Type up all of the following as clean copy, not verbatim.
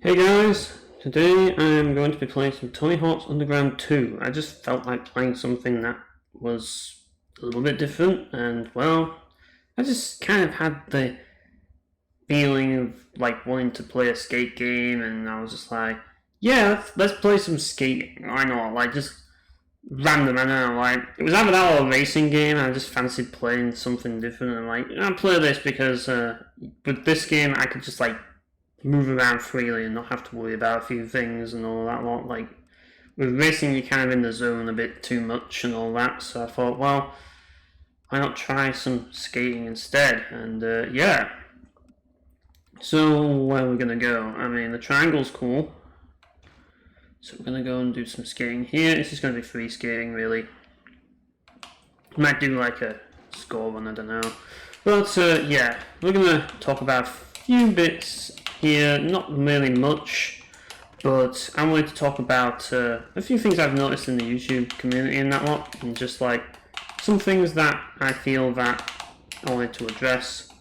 Hey guys, today I am going to be playing some Tony Hawk's Underground 2. I just felt like playing something that was a little bit different, and well, I just kind of had the feeling of like wanting to play a skate game, and I was just like, yeah, let's play some skating. Why not? Like, just random, I don't know, like, it was either that or a racing game, and I just fancied playing something different, and like, I'll play this because with this game I could just like move around freely and not have to worry about a few things and all that lot. Like with racing, you're kind of in the zone a bit too much and all that. So I thought, well, why not try some skating instead? And yeah. So where are we gonna go? I mean, the triangle's cool. So we're gonna go and do some skating here. This is gonna be free skating, really. Might do like a score run, I don't know. But yeah, we're gonna talk about a few bits here, not really much, but I wanted to talk about a few things I've noticed in the YouTube community and that lot, and just like some things that I feel that I wanted to address.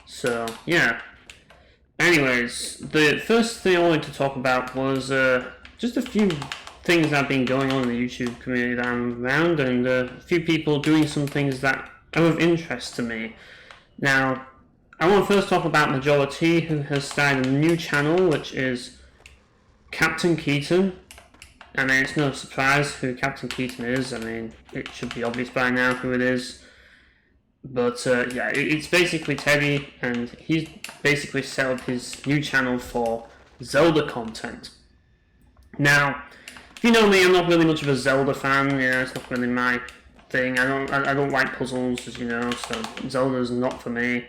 So yeah. Anyways, the first thing I wanted to talk about was just a few things that have been going on in the YouTube community that I'm around, and a few people doing some things that are of interest to me. Now, I want to first talk about Majority, who has started a new channel, which is Captain Keaton. I mean, it's no surprise who Captain Keaton is. I mean, it should be obvious by now who it is. But yeah, it's basically Teddy, and he's basically set up his new channel for Zelda content. Now, if you know me, I'm not really much of a Zelda fan. It's not really my thing. I don't like puzzles, as you know, so Zelda's not for me.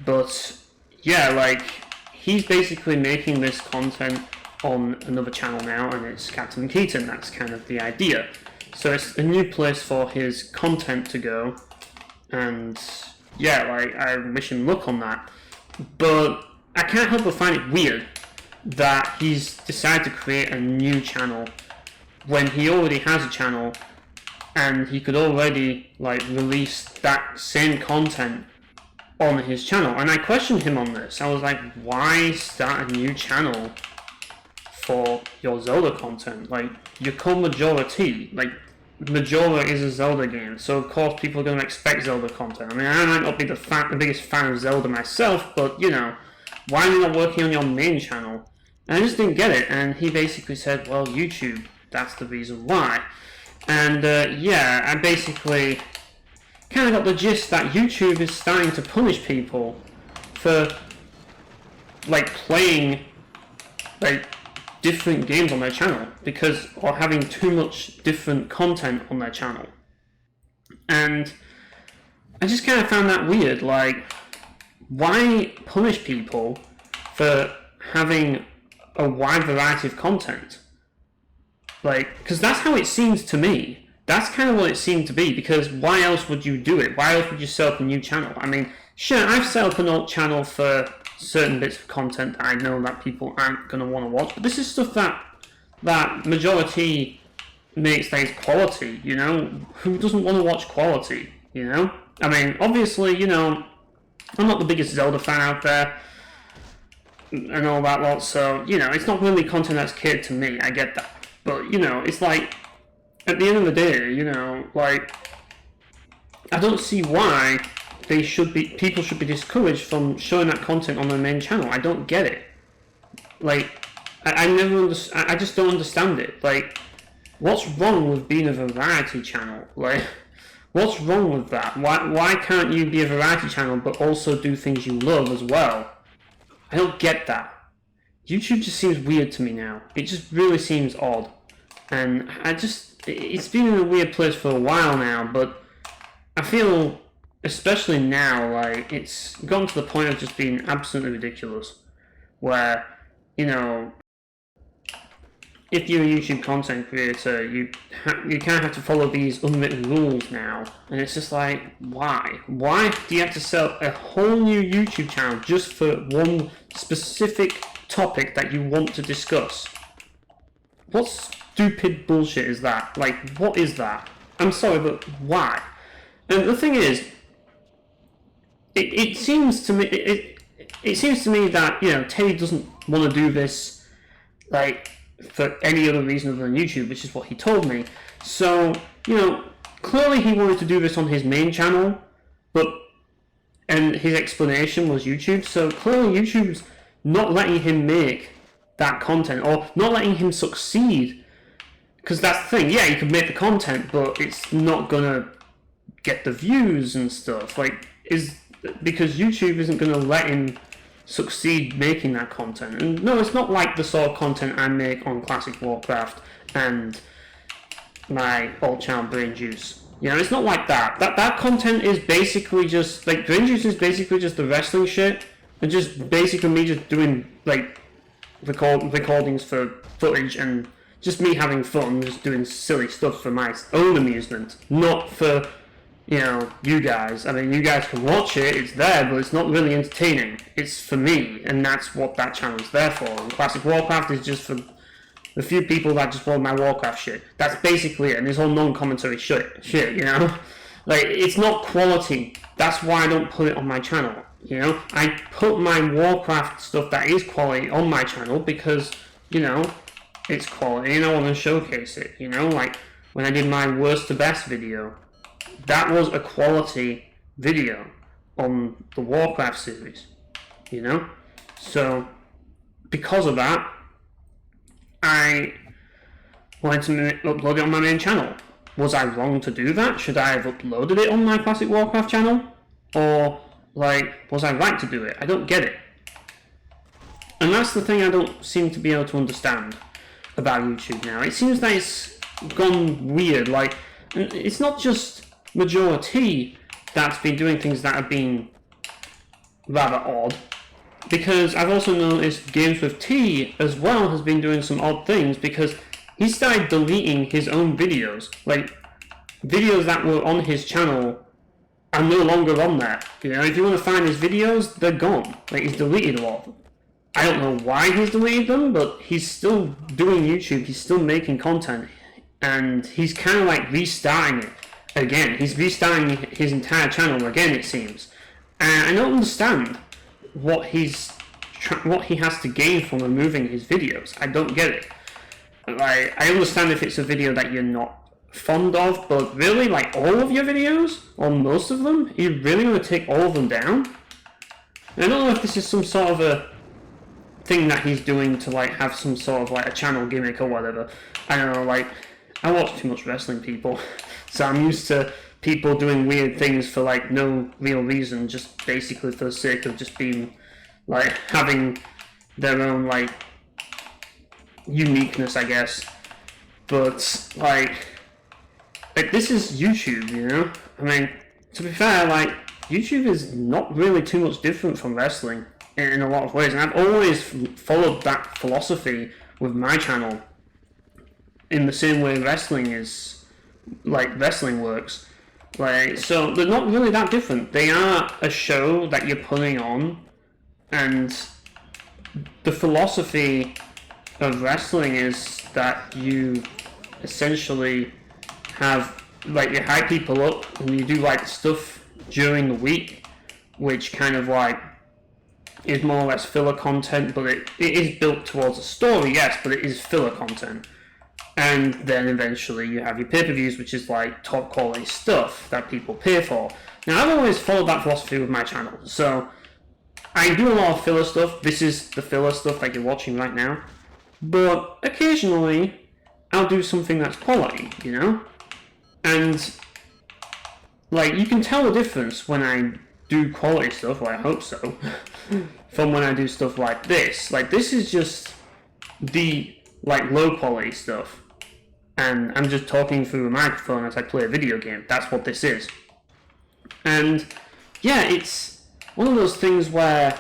But yeah, like he's basically making this content on another channel now, and it's Captain Keaton. That's kind of the idea. So it's a new place for his content to go, and yeah, like I wish him luck on that. But I can't help but find it weird that he's decided to create a new channel when he already has a channel, and he could already like release that same content on his channel. And I questioned him on this. I was like, why start a new channel for your Zelda content? Like, you're called Majority. Like, Majora is a Zelda game, so of course people are going to expect Zelda content. I mean, I might not be the biggest fan of Zelda myself, but you know, why are you not working on your main channel? And I just didn't get it. And he basically said, well, YouTube, that's the reason why. And yeah, I basically kind of got the gist that YouTube is starting to punish people for like playing like different games on their channel because or having too much different content on their channel. And I just kind of found that weird. Like, why punish people for having a wide variety of content? Like, because that's how it seems to me. That's kind of what it seemed to be, because why else would you do it? Why else would you set up a new channel? I mean, sure, I've set up an old channel for certain bits of content that I know that people aren't going to want to watch, but this is stuff that Majority makes that is quality, you know? Who doesn't want to watch quality, you know? I mean, obviously, you know, I'm not the biggest Zelda fan out there and all that lot, so, you know, it's not really content that's catered to me, I get that. But, you know, it's like, at the end of the day, you know, like, I don't see why people should be discouraged from showing that content on their main channel. I don't get it. Like, I just don't understand it. Like, what's wrong with being a variety channel? Like, what's wrong with that? Why can't you be a variety channel but also do things you love as well? I don't get that. YouTube just seems weird to me now. It just really seems odd. And it's been in a weird place for a while now, but I feel, especially now, like, it's gotten to the point of just being absolutely ridiculous. Where, you know, if you're a YouTube content creator, you kind of have to follow these unwritten rules now. And it's just like, why? Why do you have to set up a whole new YouTube channel just for one specific topic that you want to discuss? What stupid bullshit is that? Like, what is that? I'm sorry, but why? And the thing is, it seems to me, it seems to me that, you know, Teddy doesn't want to do this, like, for any other reason other than YouTube, which is what he told me. So, you know, clearly he wanted to do this on his main channel, and his explanation was YouTube, so clearly YouTube's not letting him make that content, or not letting him succeed, because that's the thing, yeah, you can make the content, but it's not gonna get the views and stuff, like, because YouTube isn't gonna let him succeed making that content. And no, it's not like the sort of content I make on Classic Warcraft and my alt channel Brain Juice. You know, it's not like that. That content is basically just, like, Brain Juice is basically just the wrestling shit, and just basically me just doing, like, recordings for footage, and just me having fun, just doing silly stuff for my own amusement, not for, you know, you guys. I mean, you guys can watch it, it's there, but it's not really entertaining. It's for me, and that's what that channel is there for. And Classic Warcraft is just for the few people that just want my Warcraft shit. That's basically it, and it's all non-commentary shit, you know? Like, it's not quality. That's why I don't put it on my channel, you know? I put my Warcraft stuff that is quality on my channel because, you know, it's quality and I want to showcase it, you know? Like, when I did my worst to best video, that was a quality video on the Warcraft series, you know? So, because of that, I wanted to upload it on my main channel. Was I wrong to do that? Should I have uploaded it on my Classic Warcraft channel? Or, like, was I right to do it? I don't get it. And that's the thing I don't seem to be able to understand about YouTube now. It seems that it's gone weird. Like, it's not just Majority that's been doing things that have been rather odd. Because I've also noticed Games with T as well has been doing some odd things, because he started deleting his own videos. Like, videos that were on his channel are no longer on there. You know, if you want to find his videos, they're gone. Like, he's deleted a lot of them. I don't know why he's deleted them, but he's still doing YouTube, he's still making content, and he's kind of like restarting it again. He's restarting his entire channel again, it seems. And I don't understand what he has to gain from removing his videos. I don't get it. Like, I understand if it's a video that you're not fond of, but really, like, all of your videos, or most of them, are you really going to take all of them down? And I don't know if this is some sort of a thing that he's doing to, like, have some sort of, like, a channel gimmick or whatever. I don't know, like, I watch too much wrestling, people, so I'm used to people doing weird things for, like, no real reason, just basically for the sake of just being, like, having their own, like, uniqueness, I guess. But, like, this is YouTube, you know? I mean, to be fair, like, YouTube is not really too much different from wrestling in a lot of ways, and I've always followed that philosophy with my channel in the same way wrestling is, like, wrestling works. Like, so they're not really that different. They are a show that you're putting on, and the philosophy of wrestling is that you essentially have, like, you hype people up and you do, like, stuff during the week, which kind of, like, is more or less filler content, but it is built towards a story, yes, but it is filler content. And then eventually you have your pay-per-views, which is, like, top quality stuff that people pay for. Now, I've always followed that philosophy with my channel, so I do a lot of filler stuff. This is the filler stuff that you're watching right now. But occasionally, I'll do something that's quality, you know? And, like, you can tell the difference when I do quality stuff, well, I hope so, from when I do stuff like this. Like, this is just the, like, low quality stuff. And I'm just talking through a microphone as I play a video game. That's what this is. And, yeah, it's one of those things where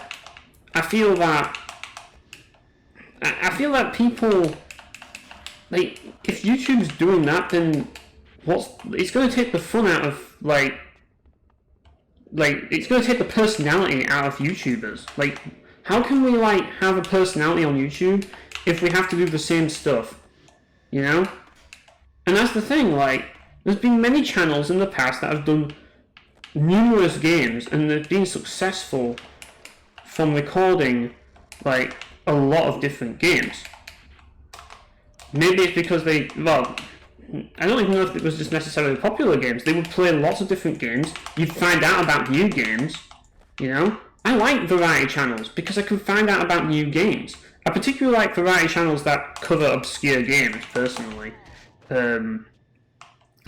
I feel that people, like, if YouTube's doing that, then it's going to take the fun out of, like, it's going to take the personality out of YouTubers. Like, how can we, like, have a personality on YouTube if we have to do the same stuff, you know? And that's the thing, like, there's been many channels in the past that have done numerous games and they've been successful from recording like a lot of different games. Maybe it's because they, well, I don't even know if it was just necessarily popular games. They would play lots of different games. You'd find out about new games, you know? I like variety channels because I can find out about new games. I particularly like variety channels that cover obscure games, personally.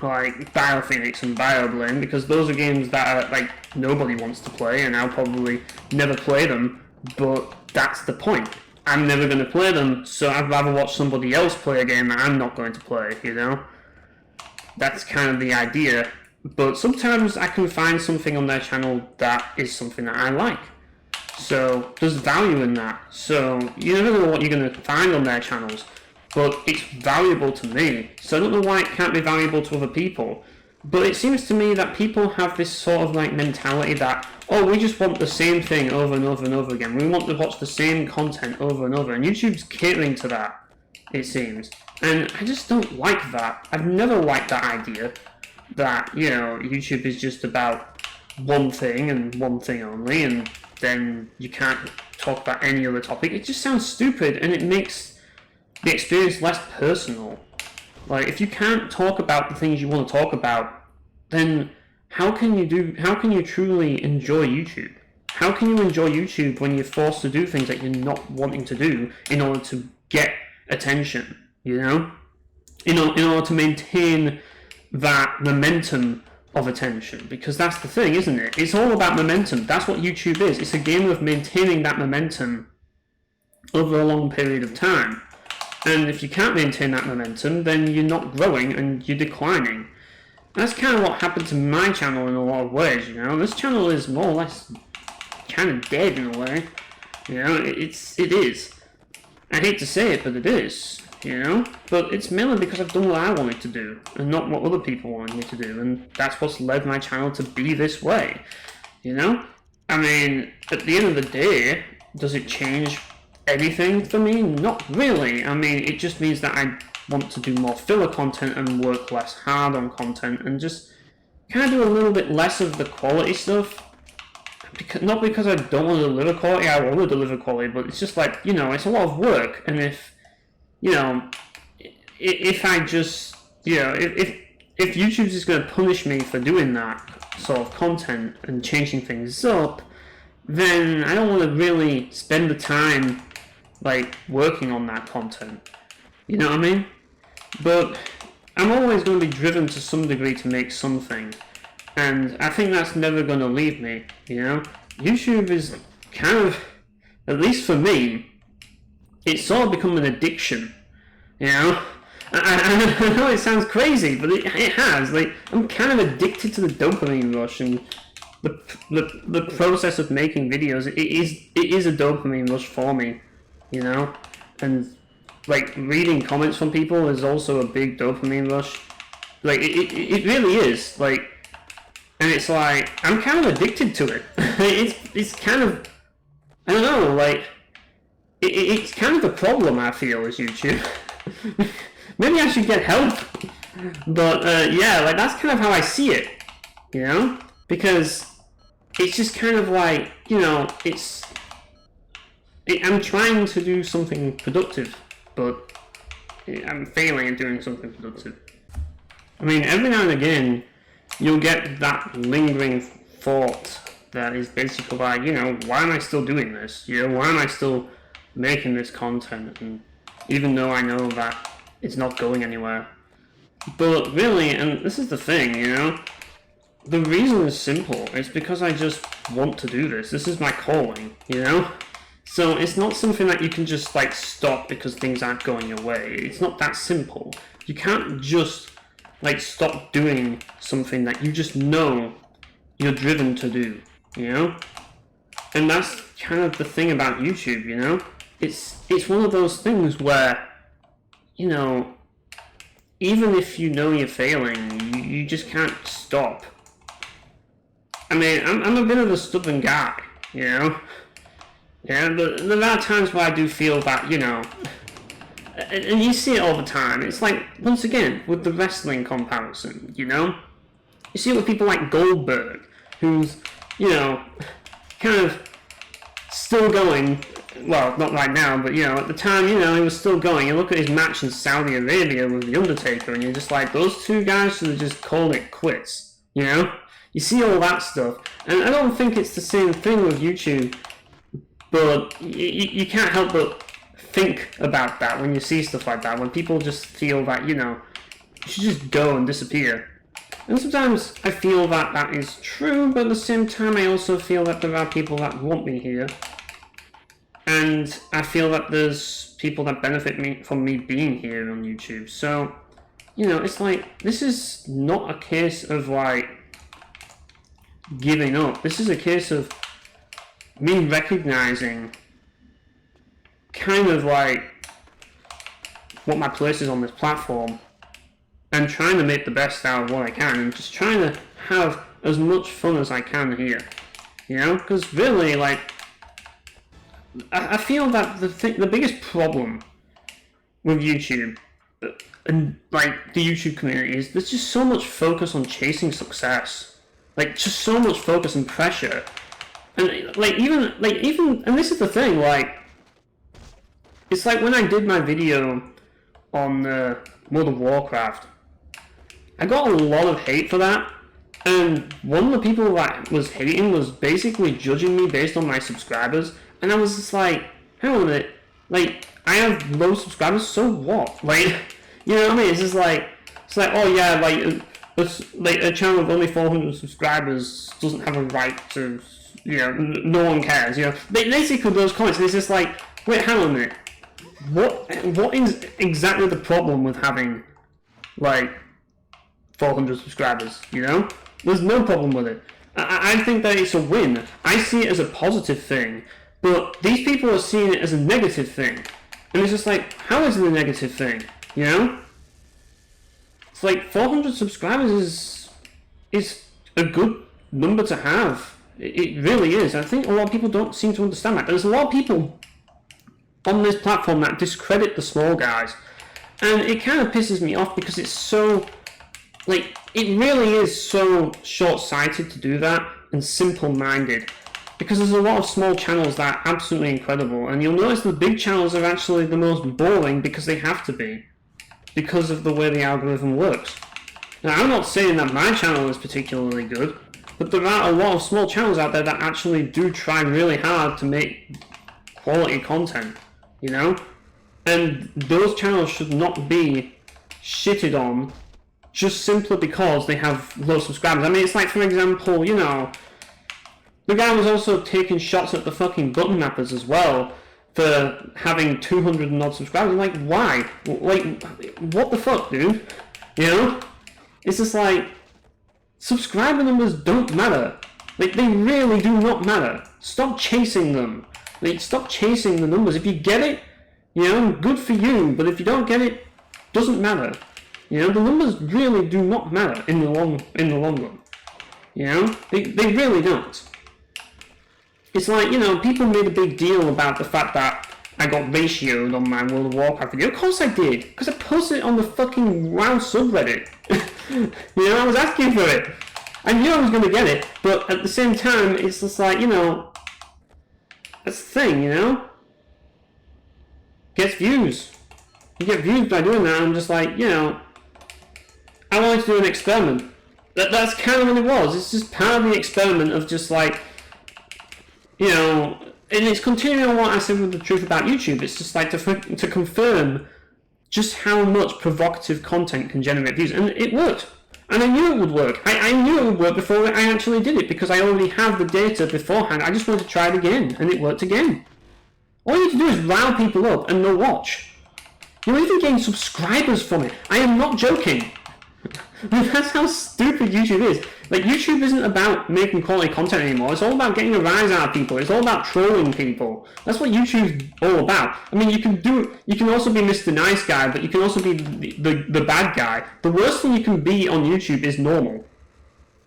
Like BioPhoenix and BioBlame, because those are games that are, like, nobody wants to play, and I'll probably never play them, but that's the point. I'm never going to play them, so I'd rather watch somebody else play a game that I'm not going to play, you know? That's kind of the idea. But sometimes I can find something on their channel that is something that I like. So there's value in that. So you never know what you're going to find on their channels, but it's valuable to me. So I don't know why it can't be valuable to other people. But it seems to me that people have this sort of like mentality that, oh, we just want the same thing over and over and over again. We want to watch the same content over and over. And YouTube's catering to that, it seems. And I just don't like that. I've never liked that idea that, you know, YouTube is just about one thing and one thing only, and then you can't talk about any other topic. It just sounds stupid, and it makes the experience less personal. Like, if you can't talk about the things you want to talk about, then how can you truly enjoy YouTube? How can you enjoy YouTube when you're forced to do things that you're not wanting to do in order to get attention, you know? In order to maintain that momentum of attention, because that's the thing, isn't it? It's all about momentum. That's what YouTube is. It's a game of maintaining that momentum over a long period of time. And if you can't maintain that momentum, then you're not growing and you're declining. That's kind of what happened to my channel in a lot of ways, you know? This channel is more or less kind of dead in a way. You know, it is. I hate to say it, but it is, you know? But it's mainly because I've done what I wanted to do, and not what other people wanted me to do, and that's what's led my channel to be this way, you know? I mean, at the end of the day, does it change anything for me? Not really. I mean, it just means that I want to do more filler content and work less hard on content and just kind of do a little bit less of the quality stuff. Not because I don't want to deliver quality, I want to deliver quality, but it's just like, you know, it's a lot of work, and if, you know, if I just, you know, if YouTube's just going to punish me for doing that sort of content and changing things up, then I don't want to really spend the time, like, working on that content. You know what I mean? But I'm always going to be driven to some degree to make something. And I think that's never going to leave me, you know? YouTube is kind of, at least for me, it's sort of become an addiction, you know? I know it sounds crazy, but it has. Like, I'm kind of addicted to the dopamine rush and the process of making videos. It is a dopamine rush for me, you know? And, like, reading comments from people is also a big dopamine rush. Like, it really is. Like, and it's like, I'm kind of addicted to it. It's kind of, I don't know, like, it's kind of a problem, I feel, as YouTube. Maybe I should get help. But, yeah, like, that's kind of how I see it, you know? Because it's just kind of like, you know, I'm trying to do something productive, but I'm failing at doing something productive. I mean, every now and again, you'll get that lingering thought that is basically like, you know, why am I still doing this? You know, why am I still making this content? And even though I know that it's not going anywhere. But really, and this is the thing, you know, the reason is simple. It's because I just want to do this. This is my calling, you know? So it's not something that you can just, like, stop because things aren't going your way. It's not that simple. You can't just, like, stop doing something that you just know you're driven to do, you know? And that's kind of the thing about YouTube, you know? It's one of those things where, you know, even if you know you're failing, you just can't stop. I mean, I'm a bit of a stubborn guy, you know? Yeah, but there are times where I do feel that, you know, and you see it all the time. It's like, once again, with the wrestling comparison, you know? You see it with people like Goldberg, who's, you know, kind of still going. Well, not right now, but at the time, he was still going. You look at his match in Saudi Arabia with The Undertaker, and you're just like, those two guys should have just called it quits. You see all that stuff, and I don't think it's the same thing with YouTube, but you can't help but think about that when you see stuff like that, when people just feel that, you should just go and disappear. And sometimes I feel that that is true, but at the same time I also feel that there are people that want me here. And I feel that there's people that benefit from me being here on YouTube. So, it's like, this is not a case of like giving up. This is a case of me recognizing kind of like what my place is on this platform and trying to make the best out of what I can and just trying to have as much fun as I can here. Because really, like, I feel that the biggest problem with YouTube and like the YouTube community is there's just so much focus on chasing success, like just so much focus and pressure, and like even and this is the thing, like it's like when I did my video on World of Warcraft, I got a lot of hate for that, and one of the people that was hating was basically judging me based on my subscribers. And I was just like, hang on a minute, like, I have low subscribers, so what? Like, you know what I mean? It's just like, oh yeah, like a channel with only 400 subscribers doesn't have a right to, no one cares, Basically those comments, it's just like, wait, hang on a minute. What is exactly the problem with having, like, 400 subscribers, There's no problem with it. I think that it's a win. I see it as a positive thing. But these people are seeing it as a negative thing. And it's just like, how is it a negative thing? It's like 400 subscribers is a good number to have. It really is. I think a lot of people don't seem to understand that. There's a lot of people on this platform that discredit the small guys. And it kind of pisses me off because it's so, like, it really is so short-sighted to do that and simple-minded. Because there's a lot of small channels that are absolutely incredible, and you'll notice the big channels are actually the most boring because they have to be, because of the way the algorithm works. Now, I'm not saying that my channel is particularly good, but there are a lot of small channels out there that actually do try really hard to make quality content, And those channels should not be shitted on just simply because they have low subscribers. I mean, it's like, for example, the guy was also taking shots at the fucking button mappers as well for having 200 and odd subscribers. Like, why? Like, what the fuck, dude? It's just like, subscriber numbers don't matter. Like, they really do not matter. Stop chasing them. Like, stop chasing the numbers. If you get it, good for you. But if you don't get it, doesn't matter. The numbers really do not matter in the long run. They really don't. It's like, people made a big deal about the fact that I got ratioed on my World of Warcraft video. Of course I did, because I posted it on the fucking WoW subreddit. I was asking for it. I knew I was going to get it, but at the same time, it's just like, that's the thing, Gets views. You get views by doing that. I'm just like, I wanted to do an experiment. That's kind of what it was. It's just part of the experiment of just like, and it's continuing on what I said with the truth about YouTube. It's just like to confirm just how much provocative content can generate views. And it worked. And I knew it would work. I knew it would work before I actually did it because I already have the data beforehand. I just wanted to try it again, and it worked again. All you need to do is rile people up and no watch. You're even getting subscribers from it. I am not joking. That's how stupid YouTube is. Like, YouTube isn't about making quality content anymore. It's all about getting a rise out of people. It's all about trolling people. That's what YouTube's all about. I mean, you can also be Mr. Nice Guy, but you can also be the bad guy. The worst thing you can be on YouTube is normal.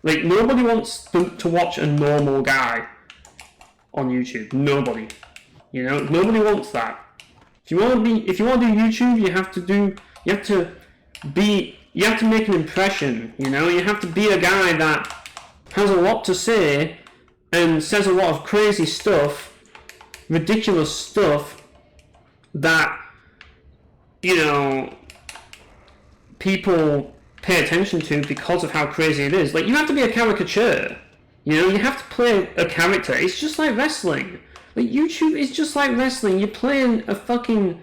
Like, nobody wants to watch a normal guy on YouTube. Nobody. Nobody wants that. If you want to do YouTube, you have to make an impression, you have to be a guy that has a lot to say and says a lot of crazy stuff ridiculous stuff that, you know, people pay attention to because of how crazy it is. Like, you have to be a caricature. You know, you have to play a character. It's just like wrestling. Like, YouTube is just like wrestling. You're playing a fucking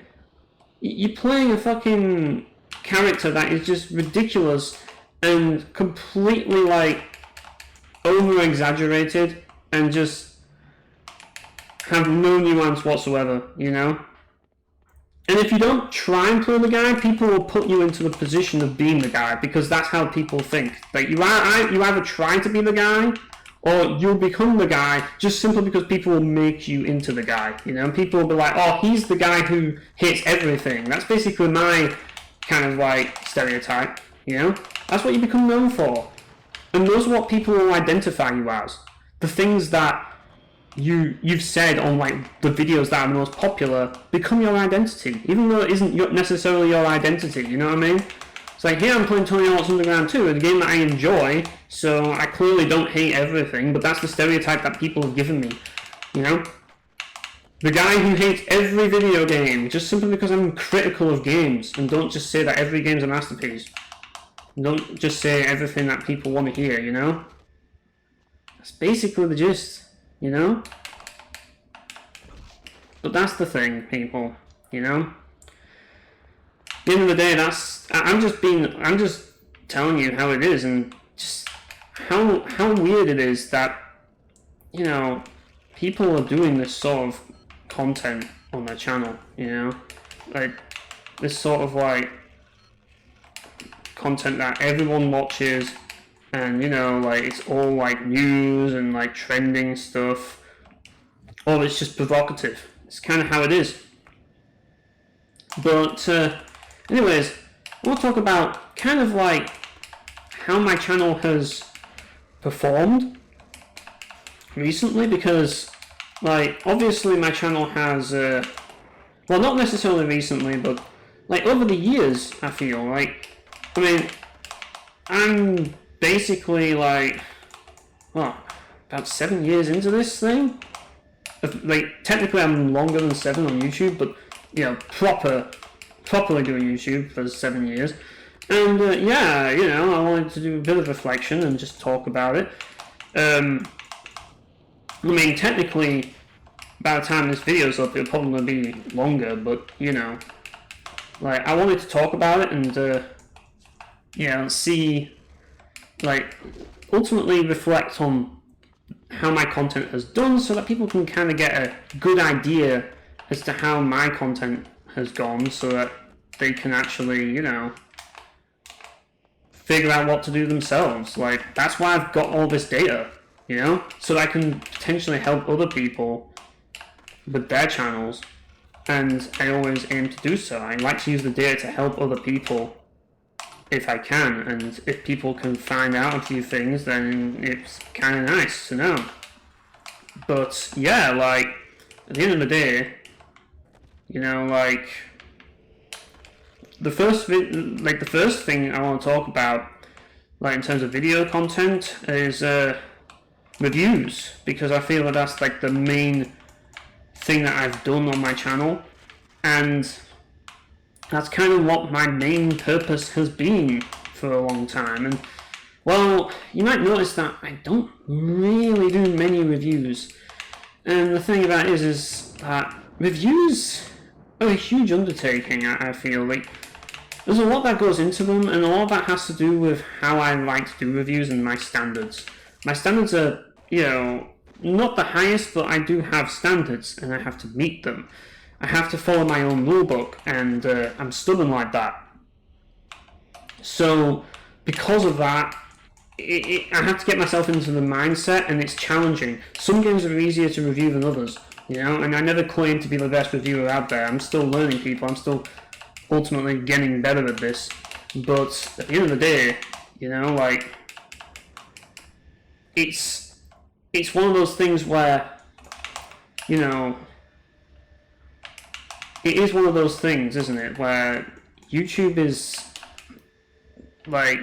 character that is just ridiculous and completely, like, over-exaggerated and just have no nuance whatsoever, you know? And if you don't try and play the guy, people will put you into the position of being the guy, because that's how people think. Like, you either try to be the guy, or you'll become the guy just simply because people will make you into the guy, you know? People will be like, oh, he's the guy who hates everything. That's basically my kind of, like, stereotype, you know? That's what you become known for. And those are what people will identify you as. The things that you've said on, like, the videos that are the most popular become your identity, even though it isn't necessarily your identity, you know what I mean? It's like, here I'm playing Tony Hawk's Underground 2, a game that I enjoy, so I clearly don't hate everything, but that's the stereotype that people have given me, you know? The guy who hates every video game, just simply because I'm critical of games, and don't just say that every game's a masterpiece. Don't just say everything that people want to hear, you know? That's basically the gist, you know? But that's the thing, people, you know? At the end of the day, I'm just telling you how it is, and just how weird it is that, you know, people are doing this sort of content on their channel, you know? Like, this sort of, like, content that everyone watches, and, you know, like, it's all, like, news and, like, trending stuff, or it's just provocative. It's kind of how it is. But, anyways, we'll talk about kind of, like, how my channel has performed recently, because, like, obviously my channel has, well, not necessarily recently, but, like, over the years, I feel, like, I mean, I'm basically, like, well, about 7 years into this thing. Like, technically I'm longer than 7 on YouTube, but, you know, properly doing YouTube for 7 years. And, yeah, you know, I wanted to do a bit of reflection and just talk about it. I mean, technically, by the time this video's up, it'll probably be longer, but, you know, like, I wanted to talk about it and, yeah, see, like, ultimately reflect on how my content has done, so that people can kind of get a good idea as to how my content has gone, so that they can actually, you know, figure out what to do themselves. Like, that's why I've got all this data, you know, so that I can potentially help other people with their channels, and I always aim to do so. I like to use the data to help other people if I can, and if people can find out a few things, then it's kind of nice to know. But yeah, like, at the end of the day, you know, like, the first thing I want to talk about, like, in terms of video content, is reviews, because I feel that that's, like, the main thing that I've done on my channel, and that's kind of what my main purpose has been for a long time. And, well, you might notice that I don't really do many reviews. And the thing about it is that reviews are a huge undertaking, I feel. Like, there's a lot that goes into them, and a lot of that has to do with how I like to do reviews and my standards. My standards are, you know, not the highest, but I do have standards, and I have to meet them. I have to follow my own rulebook, and I'm stubborn like that. So, because of that, I have to get myself into the mindset, and it's challenging. Some games are easier to review than others, you know, and I never claim to be the best reviewer out there. I'm still learning, people. I'm still ultimately getting better at this. But at the end of the day, you know, like, it's one of those things where, you know, it is one of those things, isn't it, where YouTube is, like,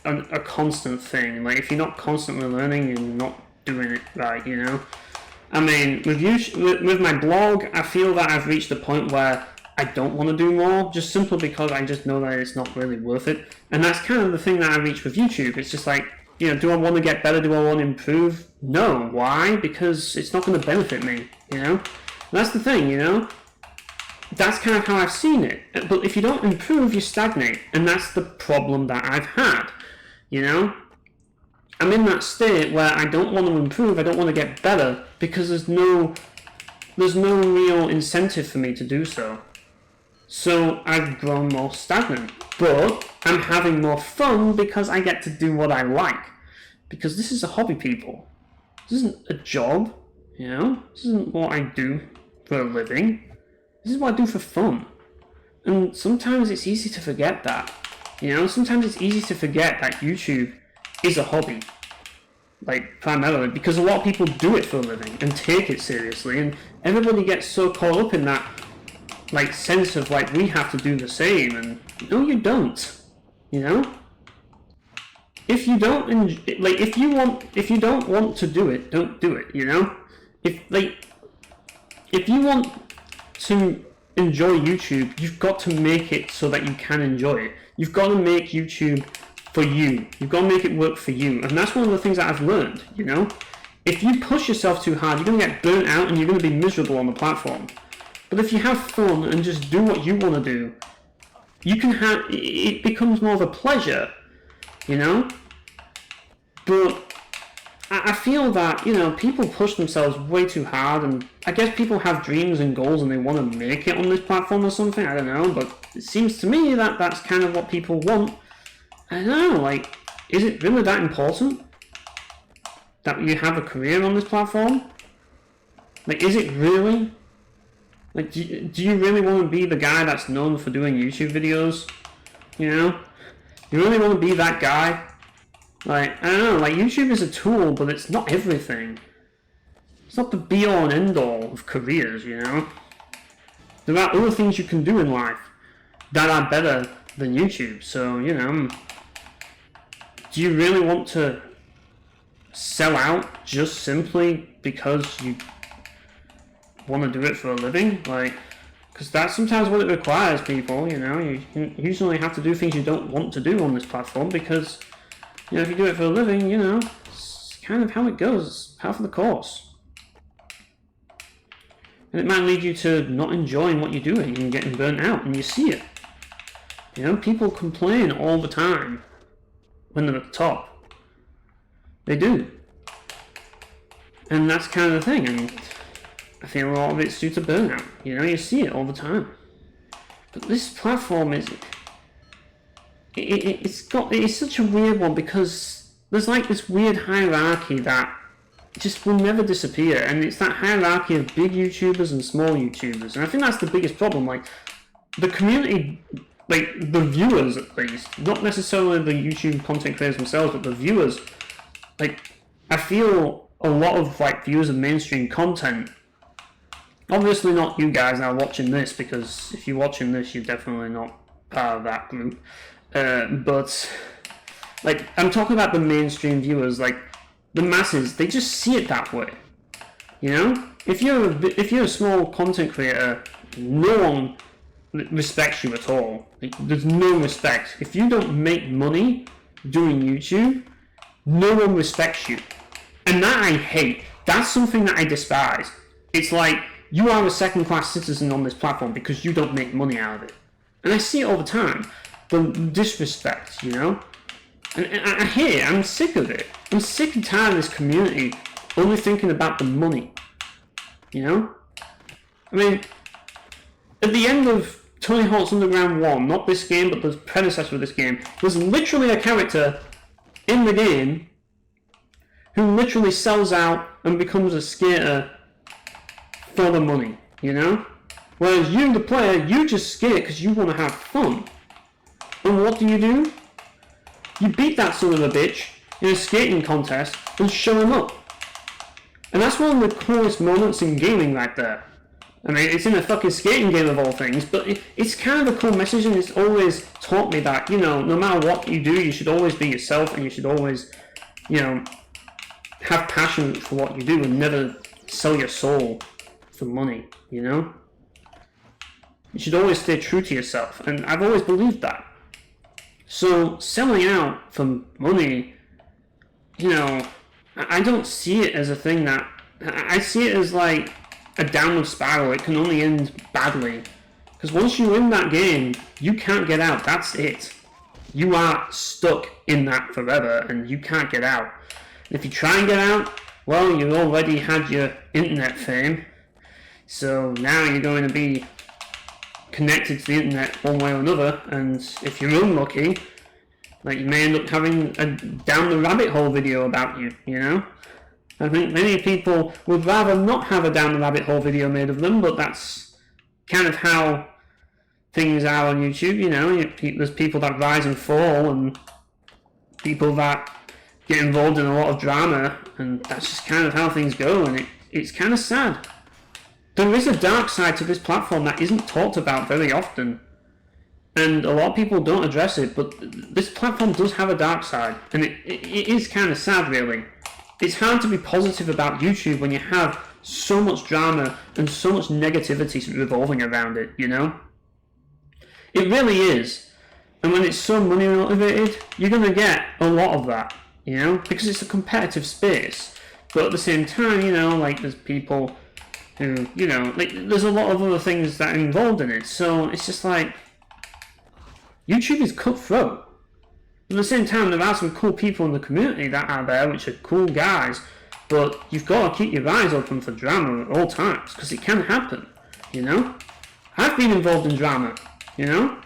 a constant thing. Like, if you're not constantly learning, you're not doing it right, you know? I mean, with my blog, I feel that I've reached a point where I don't want to do more, just simply because I just know that it's not really worth it. And that's kind of the thing that I reach with YouTube. It's just like, do I want to get better? Do I want to improve? No. Why? Because it's not going to benefit me, And that's the thing, That's kind of how I've seen it. But if you don't improve, you stagnate. And that's the problem that I've had, I'm in that state where I don't want to improve, I don't want to get better, because there's no real incentive for me to do so. So I've grown more stagnant. But I'm having more fun because I get to do what I like. Because this is a hobby, people. This isn't a job, This isn't what I do for a living. This is what I do for fun. And sometimes it's easy to forget that. Sometimes it's easy to forget that YouTube is a hobby. Primarily, because a lot of people do it for a living and take it seriously, and everybody gets so caught up in that sense of we have to do the same, and no, you don't. If you don't if you don't want to do it, don't do it. If you want to enjoy YouTube, you've got to make it so that you can enjoy it. You've got to make YouTube for you. You've got to make it work for you. And that's one of the things that I've learned, If you push yourself too hard, you're going to get burnt out and you're going to be miserable on the platform. But if you have fun and just do what you want to do, it becomes more of a pleasure, But I feel that, people push themselves way too hard, and I guess people have dreams and goals and they want to make it on this platform or something, I don't know, but it seems to me that that's kind of what people want. I don't know, is it really that important that you have a career on this platform? Is it really? Do you really want to be the guy that's known for doing YouTube videos? You really want to be that guy? I don't know, YouTube is a tool, but it's not everything. It's not the be-all and end-all of careers, There are other things you can do in life that are better than YouTube, so, do you really want to sell out just simply because you want to do it for a living? Because that's sometimes what it requires, people, You usually have to do things you don't want to do on this platform because, if you do it for a living, it's kind of how it goes. It's part of the course. And it might lead you to not enjoying what you're doing and getting burnt out, and you see it. People complain all the time when they're at the top. They do. And that's kind of the thing, and I feel a lot of it's due to burnout. You see it all the time. But this platform is... It's such a weird one because there's this weird hierarchy that just will never disappear, and it's that hierarchy of big YouTubers and small YouTubers, and I think that's the biggest problem. The community, the viewers at least, not necessarily the YouTube content creators themselves, but the viewers, I feel a lot of viewers of mainstream content, obviously not you guys now watching this, because if you're watching this you're definitely not part of that group. But I'm talking about the mainstream viewers, the masses. They just see it that way, If you're a small content creator, no one respects you at all. There's no respect. If you don't make money doing YouTube, no one respects you, and that I hate. That's something that I despise. It's you are a second-class citizen on this platform because you don't make money out of it, and I see it all the time. The disrespect, And I hate it. I'm sick of it. I'm sick and tired of this community only thinking about the money. I mean, at the end of Tony Hawk's Underground 1, not this game, but the predecessor of this game, there's literally a character in the game who literally sells out and becomes a skater for the money, Whereas you, the player, you just skate because you want to have fun. And what do? You beat that son of a bitch in a skating contest and show him up. And that's one of the coolest moments in gaming right there. I mean, it's in a fucking skating game of all things, but it's kind of a cool message, and it's always taught me that, no matter what you do, you should always be yourself, and you should always, have passion for what you do and never sell your soul for money, you know? You should always stay true to yourself, and I've always believed that. So selling out for money, you know, I don't see it as a thing that... I see it as like a downward spiral. It can only end badly. Because once you're in that game, you can't get out. That's it. You are stuck in that forever, and you can't get out. If you try and get out, well, you already had your internet fame. So now you're going to be connected to the internet one way or another, and if you're unlucky, like, you may end up having a down the rabbit hole video about you, you know? I think many people would rather not have a down the rabbit hole video made of them, but that's kind of how things are on YouTube, you know? There's people that rise and fall, and people that get involved in a lot of drama, and that's just kind of how things go, and it's kind of sad. There is a dark side to this platform that isn't talked about very often, and a lot of people don't address it, but this platform does have a dark side, and it is kind of sad, really. It's hard to be positive about YouTube when you have so much drama and so much negativity revolving around it, you know? It really is. And when it's so money motivated, you're going to get a lot of that, you know? Because it's a competitive space. But at the same time, you know, like, there's people who, you know, like, there's a lot of other things that are involved in it. So it's just like, YouTube is cutthroat. At the same time, there are some cool people in the community that are there, which are cool guys, but you've got to keep your eyes open for drama at all times, because it can happen, you know? I've been involved in drama, you know?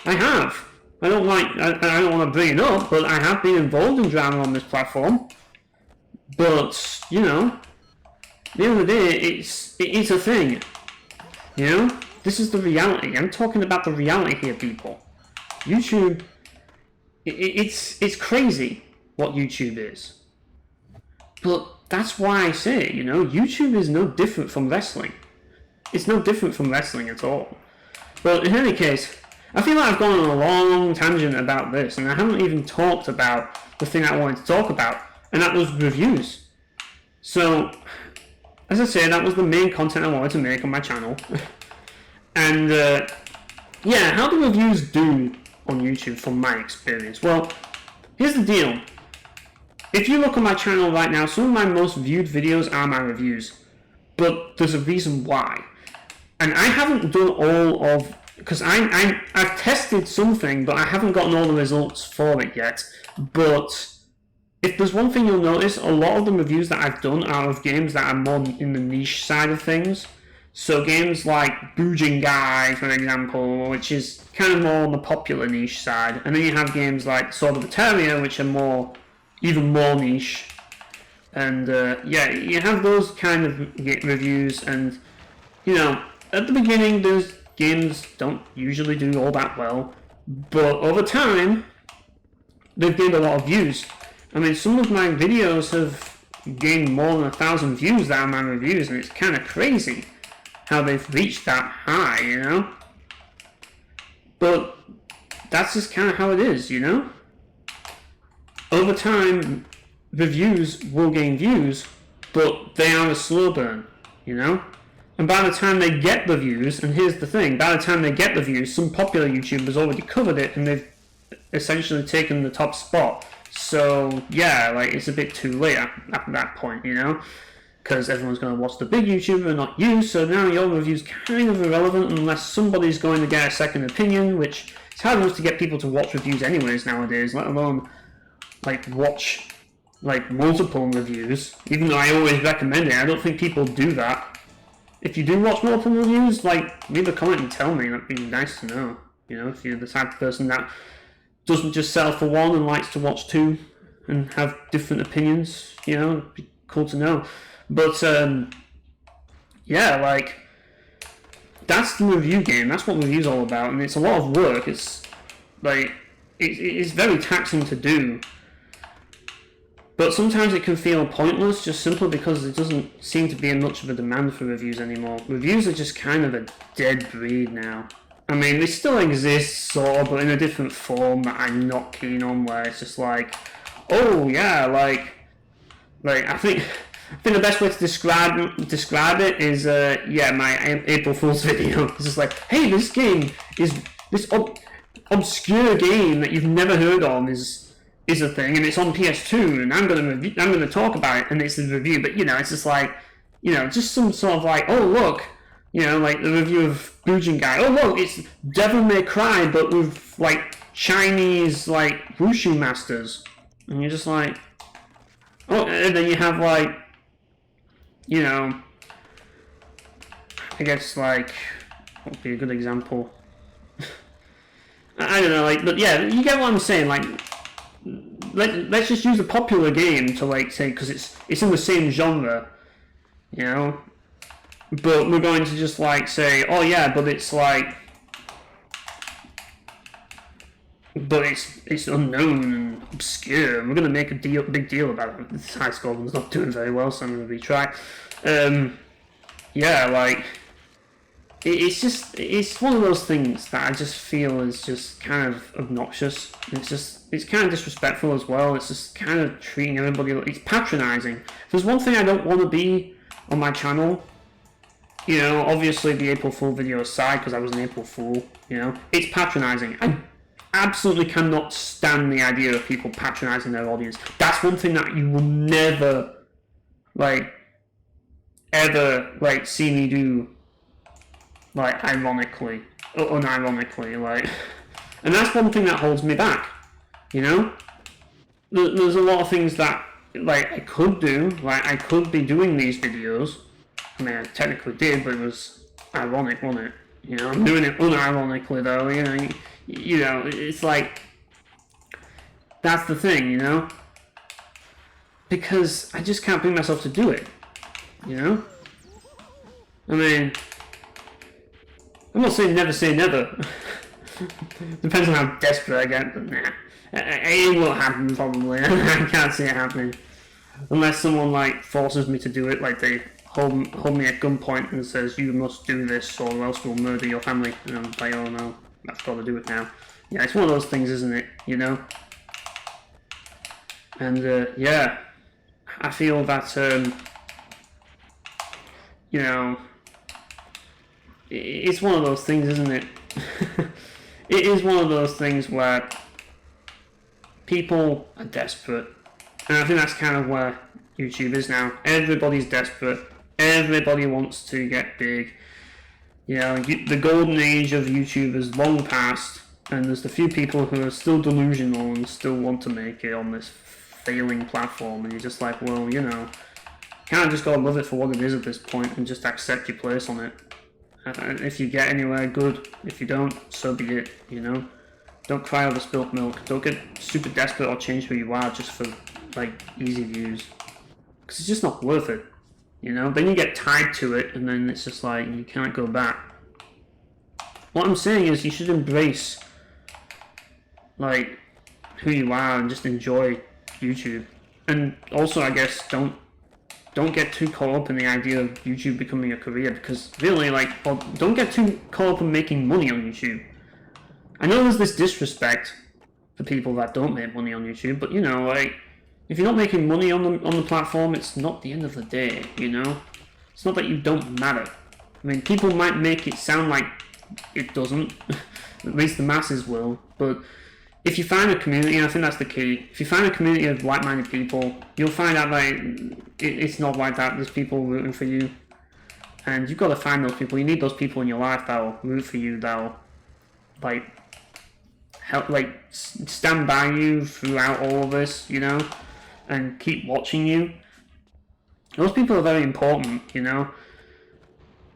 I have. I don't want to bring it up, but I have been involved in drama on this platform. But, you know, at the end of the day, it is a thing, you know? This is the reality. I'm talking about the reality here, people. YouTube... It's crazy what YouTube is. But that's why I say, you know, YouTube is no different from wrestling. It's no different from wrestling at all. But in any case, I feel like I've gone on a long tangent about this, and I haven't even talked about the thing I wanted to talk about, and that was reviews. So, as I said, that was the main content I wanted to make on my channel. And, yeah, how do reviews do on YouTube from my experience? Well, here's the deal. If you look on my channel right now, some of my most viewed videos are my reviews, but there's a reason why. And I haven't done all of, because I've tested something, but I haven't gotten all the results for it yet. But if there's one thing you'll notice, a lot of the reviews that I've done are of games that are more in the niche side of things. So games like Bujingai, for example, which is kind of more on the popular niche side. And then you have games like Sword of Eternia, which are even more niche. And yeah, you have those kind of reviews, and, you know, at the beginning those games don't usually do all that well. But over time, they've gained a lot of views. I mean, some of my videos have gained more than 1,000 views that are my reviews, and it's kind of crazy how they've reached that high, you know? But that's just kind of how it is, you know? Over time, reviews will gain views, but they are a slow burn, you know? And by the time they get the views, and here's the thing, by the time they get the views, some popular YouTubers already covered it, and they've essentially taken the top spot. So, yeah, like, it's a bit too late at that point, you know? Because everyone's going to watch the big YouTuber, not you, so now your review's kind of irrelevant unless somebody's going to get a second opinion, which it's hard enough to get people to watch reviews anyways nowadays, let alone, like, watch, like, multiple reviews. Even though I always recommend it, I don't think people do that. If you do watch multiple reviews, like, leave a comment and tell me, that'd be nice to know. You know, if you're the type of person that doesn't just settle for one and likes to watch two and have different opinions, you know, it'd be cool to know. But, yeah, like, that's the review game. That's what review's all about, and it's a lot of work. It's, like, it's very taxing to do. But sometimes it can feel pointless, just simply because there doesn't seem to be much of a demand for reviews anymore. Reviews are just kind of a dead breed now. I mean, they still exist, sort of, but in a different form that I'm not keen on, where it's just like, oh, yeah, like, I think... I think the best way to describe it is, yeah, my April Fool's video. It's just like, hey, this game is this obscure game that you've never heard of is a thing, and it's on PS2, and I'm gonna talk about it, and it's a review. But it's just like, just some sort of like, oh look, like the review of Bujin Guy. Oh look, it's Devil May Cry, but with like Chinese like wushu masters, and you're just like, oh, and then you have like, I guess like, what would be a good example? I don't know, like, but yeah, you get what I'm saying. Like, let's just use a popular game to like say, because it's in the same genre, but we're going to just like say, oh yeah, but it's like, but it's unknown and obscure. We're gonna make a big deal about it. This High Score one's not doing very well, so I'm gonna retry. Yeah, like it's one of those things that I just feel is just kind of obnoxious. It's kind of disrespectful as well. It's just kind of treating everybody like it's patronizing. If there's one thing I don't want to be on my channel, obviously the April Fool video aside, because I was an April Fool, it's patronizing. I absolutely cannot stand the idea of people patronizing their audience. That's one thing that you will never, ever, see me do, ironically, or unironically, and that's one thing that holds me back, There's a lot of things that, I could do, I could be doing these videos. I mean, I technically did, but it was ironic, wasn't it? I'm doing it unironically, though, it's like, that's the thing, because I just can't bring myself to do it, I mean, I'm not saying never say never. Depends on how desperate I get, but nah. It won't happen, probably. I can't see it happening. Unless someone, forces me to do it, they hold me at gunpoint and says, you must do this or else we'll murder your family. And I'm like, oh no, I've got to do it now. Yeah, it's one of those things, isn't it, And, yeah, I feel that, it's one of those things, isn't it? It is one of those things where people are desperate, and I think that's kind of where YouTube is now. Everybody's desperate. Everybody wants to get big. The golden age of YouTube is long past, and there's the few people who are still delusional and still want to make it on this failing platform, and you're just like, well, kind of just gotta love it for what it is at this point and just accept your place on it. And if you get anywhere, good. If you don't, so be it, Don't cry over spilt milk. Don't get super desperate or change who you are just for, easy views. Because it's just not worth it, Then you get tied to it, and then it's just like, you can't go back. What I'm saying is you should embrace, who you are and just enjoy YouTube. And also, I guess, don't get too caught up in the idea of YouTube becoming a career, because really, don't get too caught up in making money on YouTube. I know there's this disrespect for people that don't make money on YouTube, but if you're not making money on the platform, it's not the end of the day, It's not that you don't matter. I mean, people might make it sound like it doesn't, at least the masses will, but if you find a community, and I think that's the key, if you find a community of like-minded people, you'll find out it's not like that. There's people rooting for you, and you've got to find those people. You need those people in your life that'll root for you, that'll help, stand by you throughout all of this, and keep watching you. Those people are very important, I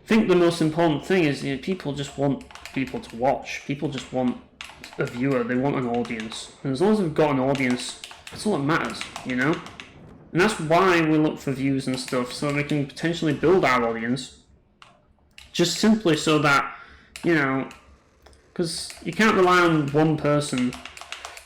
think the most important thing is people just want people to watch. People just want a viewer. They want an audience, and as long as we've got an audience, that's all that matters, And that's why we look for views and stuff, so we can potentially build our audience, just simply so that, because you can't rely on one person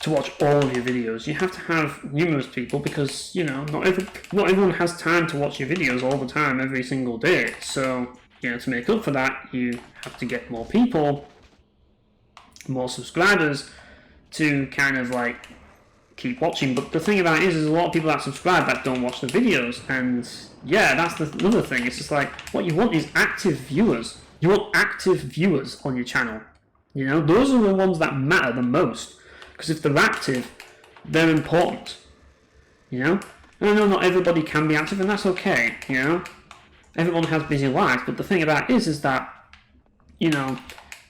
to watch all of your videos. You have to have numerous people, because not everyone has time to watch your videos all the time every single day. So to make up for that, you have to get more people, more subscribers, to kind of keep watching. But the thing about it is there's a lot of people that subscribe that don't watch the videos, and yeah, that's the other thing. It's just like, what you want is active viewers. You want active viewers on your channel. You know, those are the ones that matter the most, because if they're active, they're important. You know, and I know not everybody can be active, and that's okay. You know, everyone has busy lives, but the thing about it is that, you know,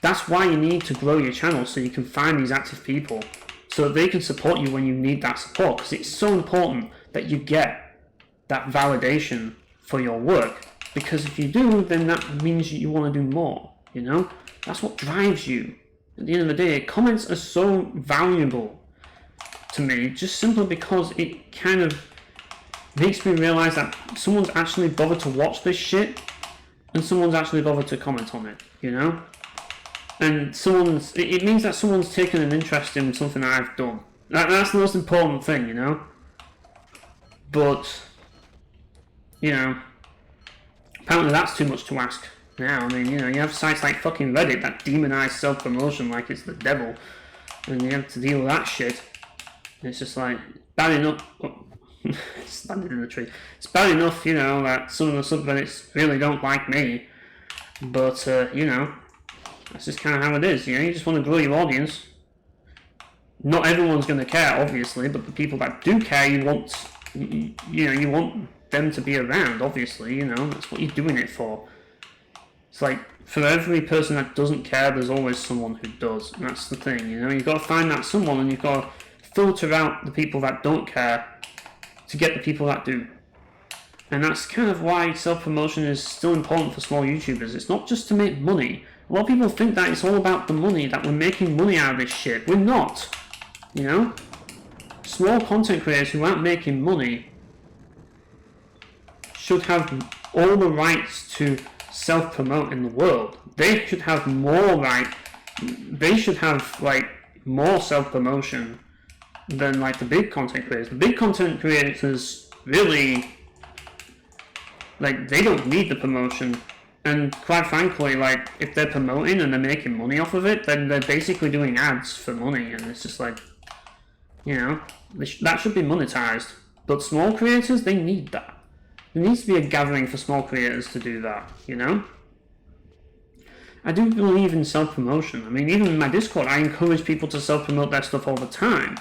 that's why you need to grow your channel, so you can find these active people, so that they can support you when you need that support, because it's so important that you get that validation for your work, because if you do, then that means you want to do more, you know? That's what drives you. At the end of the day, comments are so valuable to me, just simply because it kind of makes me realize that someone's actually bothered to watch this shit, and someone's actually bothered to comment on it, you know? And it means that someone's taken an interest in something that I've done. That's the most important thing, you know? But, you know, apparently that's too much to ask now. I mean, you know, you have sites like fucking Reddit that demonize self-promotion like it's the devil, and you have to deal with that shit. And it's just like, bad enough. Oh, it's landed in the tree. It's bad enough, you know, that some of the subreddits really don't like me, but, you know, that's just kind of how it is, you know, you just want to grow your audience. Not everyone's going to care, obviously, but the people that do care, you want them to be around, obviously, you know, that's what you're doing it for. It's like, for every person that doesn't care, there's always someone who does, and that's the thing, you know, you've got to find that someone, and you've got to filter out the people that don't care to get the people that do. And that's kind of why self-promotion is still important for small YouTubers. It's not just to make money. A lot of people think that it's all about the money, that we're making money out of this shit. We're not. You know? Small content creators who aren't making money should have all the rights to self-promote in the world. They should have more right. They should have, like, more self-promotion than, like, the big content creators. The big content creators really, like, they don't need the promotion. And quite frankly, like, if they're promoting and they're making money off of it, then they're basically doing ads for money, and it's just like, you know, that should be monetized. But small creators, they need that. There needs to be a gathering for small creators to do that, you know? I do believe in self-promotion. I mean, even in my Discord, I encourage people to self-promote their stuff all the time.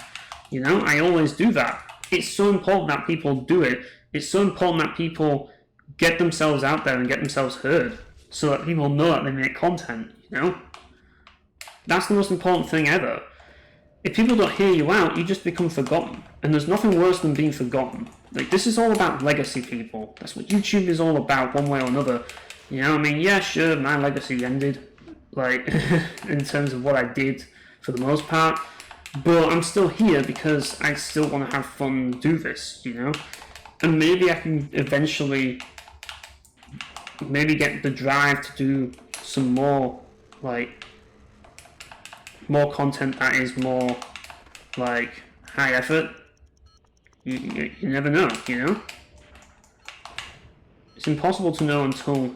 You know, I always do that. It's so important that people do it. It's so important that people get themselves out there and get themselves heard, so that people know that they make content, you know? That's the most important thing ever. If people don't hear you out, you just become forgotten. And there's nothing worse than being forgotten. Like, this is all about legacy, people. That's what YouTube is all about, one way or another. You know, I mean, yeah, sure, my legacy ended, like, in terms of what I did for the most part, but I'm still here because I still want to have fun and do this, you know? And maybe I can eventually get the drive to do some more, like, more content that is more, like, high effort. You never know, you know? It's impossible to know until,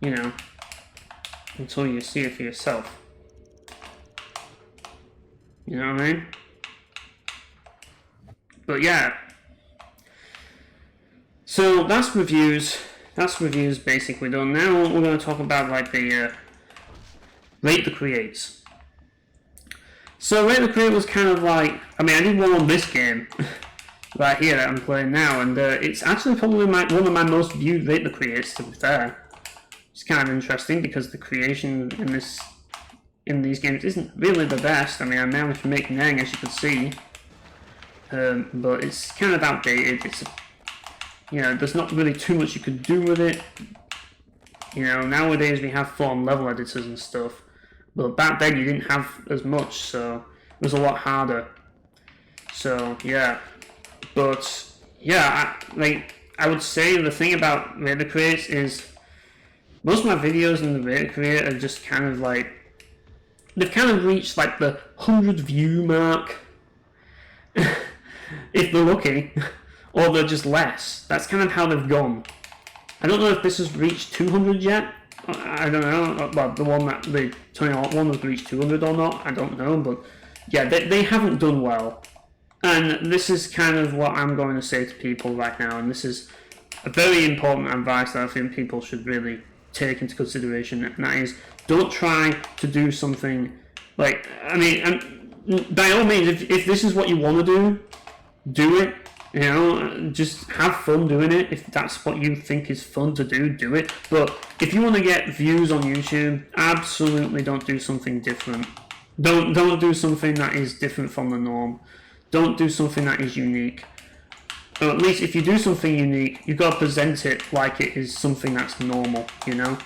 you know, until you see it for yourself. You know what I mean? But yeah. So that's reviews. That's reviews basically done. Now we're going to talk about, like, the Rate the Creates. So Rate the Create was kind of like, I mean, I did one on this game right here that I'm playing now, and it's actually probably one of my most viewed Rate the Creates, to be fair. It's kind of interesting because the creation in these games isn't really the best. I mean, I managed to make Neng, as you can see, but it's kind of outdated. It's, you know, there's not really too much you could do with it. You know, nowadays we have full-on level editors and stuff, but back then you didn't have as much, so it was a lot harder. So yeah, but yeah, I would say the thing about Rate the Creates is most of my videos in the Rate the Create are just kind of like, they've kind of reached like the 100 view mark, if they're lucky, or they're just less. That's kind of how they've gone. I don't know if this has reached 200 yet. I don't know. Well, the 21 one has reached 200 or not. I don't know, but yeah, they haven't done well. And this is kind of what I'm going to say to people right now, and this is a very important advice that I think people should really take into consideration, and that is, don't try to do something like, I mean, and by all means, if this is what you want to do it. You know, just have fun doing it. If that's what you think is fun to do it. But if you want to get views on YouTube, absolutely don't do something different. Don't do something that is different from the norm. Don't do something that is unique. Or at least if you do something unique, you've got to present it like it is something that's normal, you know?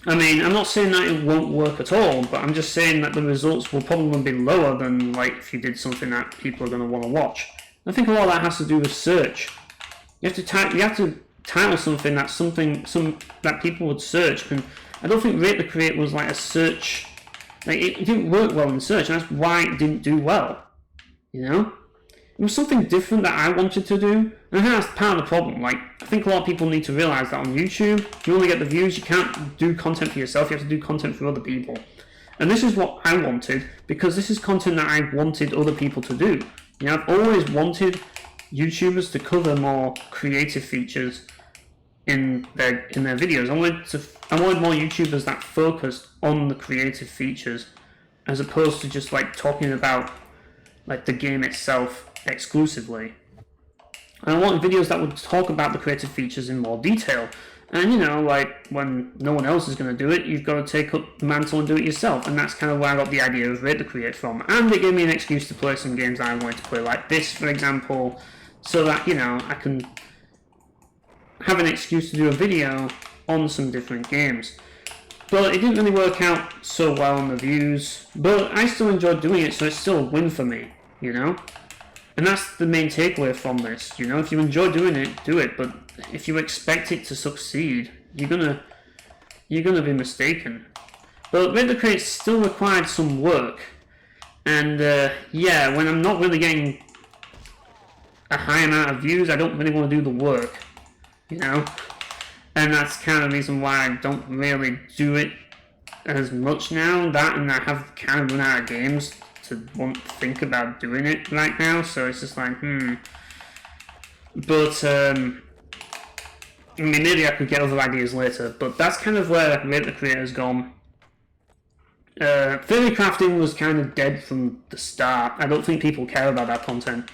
I mean, I'm not saying that it won't work at all, but I'm just saying that the results will probably be lower than like if you did something that people are going to want to watch. I think a lot of that has to do with search. You have to title something that's that people would search, and I don't think Rate the Create was like a search. Like it didn't work well in search, and that's why it didn't do well. You know? It was something different that I wanted to do, and I think that's part of the problem. Like, I think a lot of people need to realise that on YouTube, if you want to get the views, you can't do content for yourself, you have to do content for other people. And this is what I wanted, because this is content that I wanted other people to do. You know, I've always wanted YouTubers to cover more creative features in their videos. I wanted more YouTubers that focused on the creative features, as opposed to just like talking about like the game itself exclusively. And I wanted videos that would talk about the creative features in more detail. And you know, like when no one else is going to do it, you've got to take up the mantle and do it yourself. And that's kind of where I got the idea of Rate the Create from. And it gave me an excuse to play some games that I wanted to play, like this, for example, so that, you know, I can have an excuse to do a video on some different games. But it didn't really work out so well on the views, but I still enjoyed doing it, so it's still a win for me, you know? And that's the main takeaway from this, you know? If you enjoy doing it, do it, but if you expect it to succeed, you're gonna be mistaken. But Rate the Create still required some work, and yeah, when I'm not really getting a high amount of views, I don't really want to do the work, you know? And that's kind of the reason why I don't really do it as much now. That, and I have kind of run out of games to want to think about doing it right now. So it's just like, But, I mean, maybe I could get other ideas later. But that's kind of where Rate the Create has gone. Theory crafting was kind of dead from the start. I don't think people care about that content.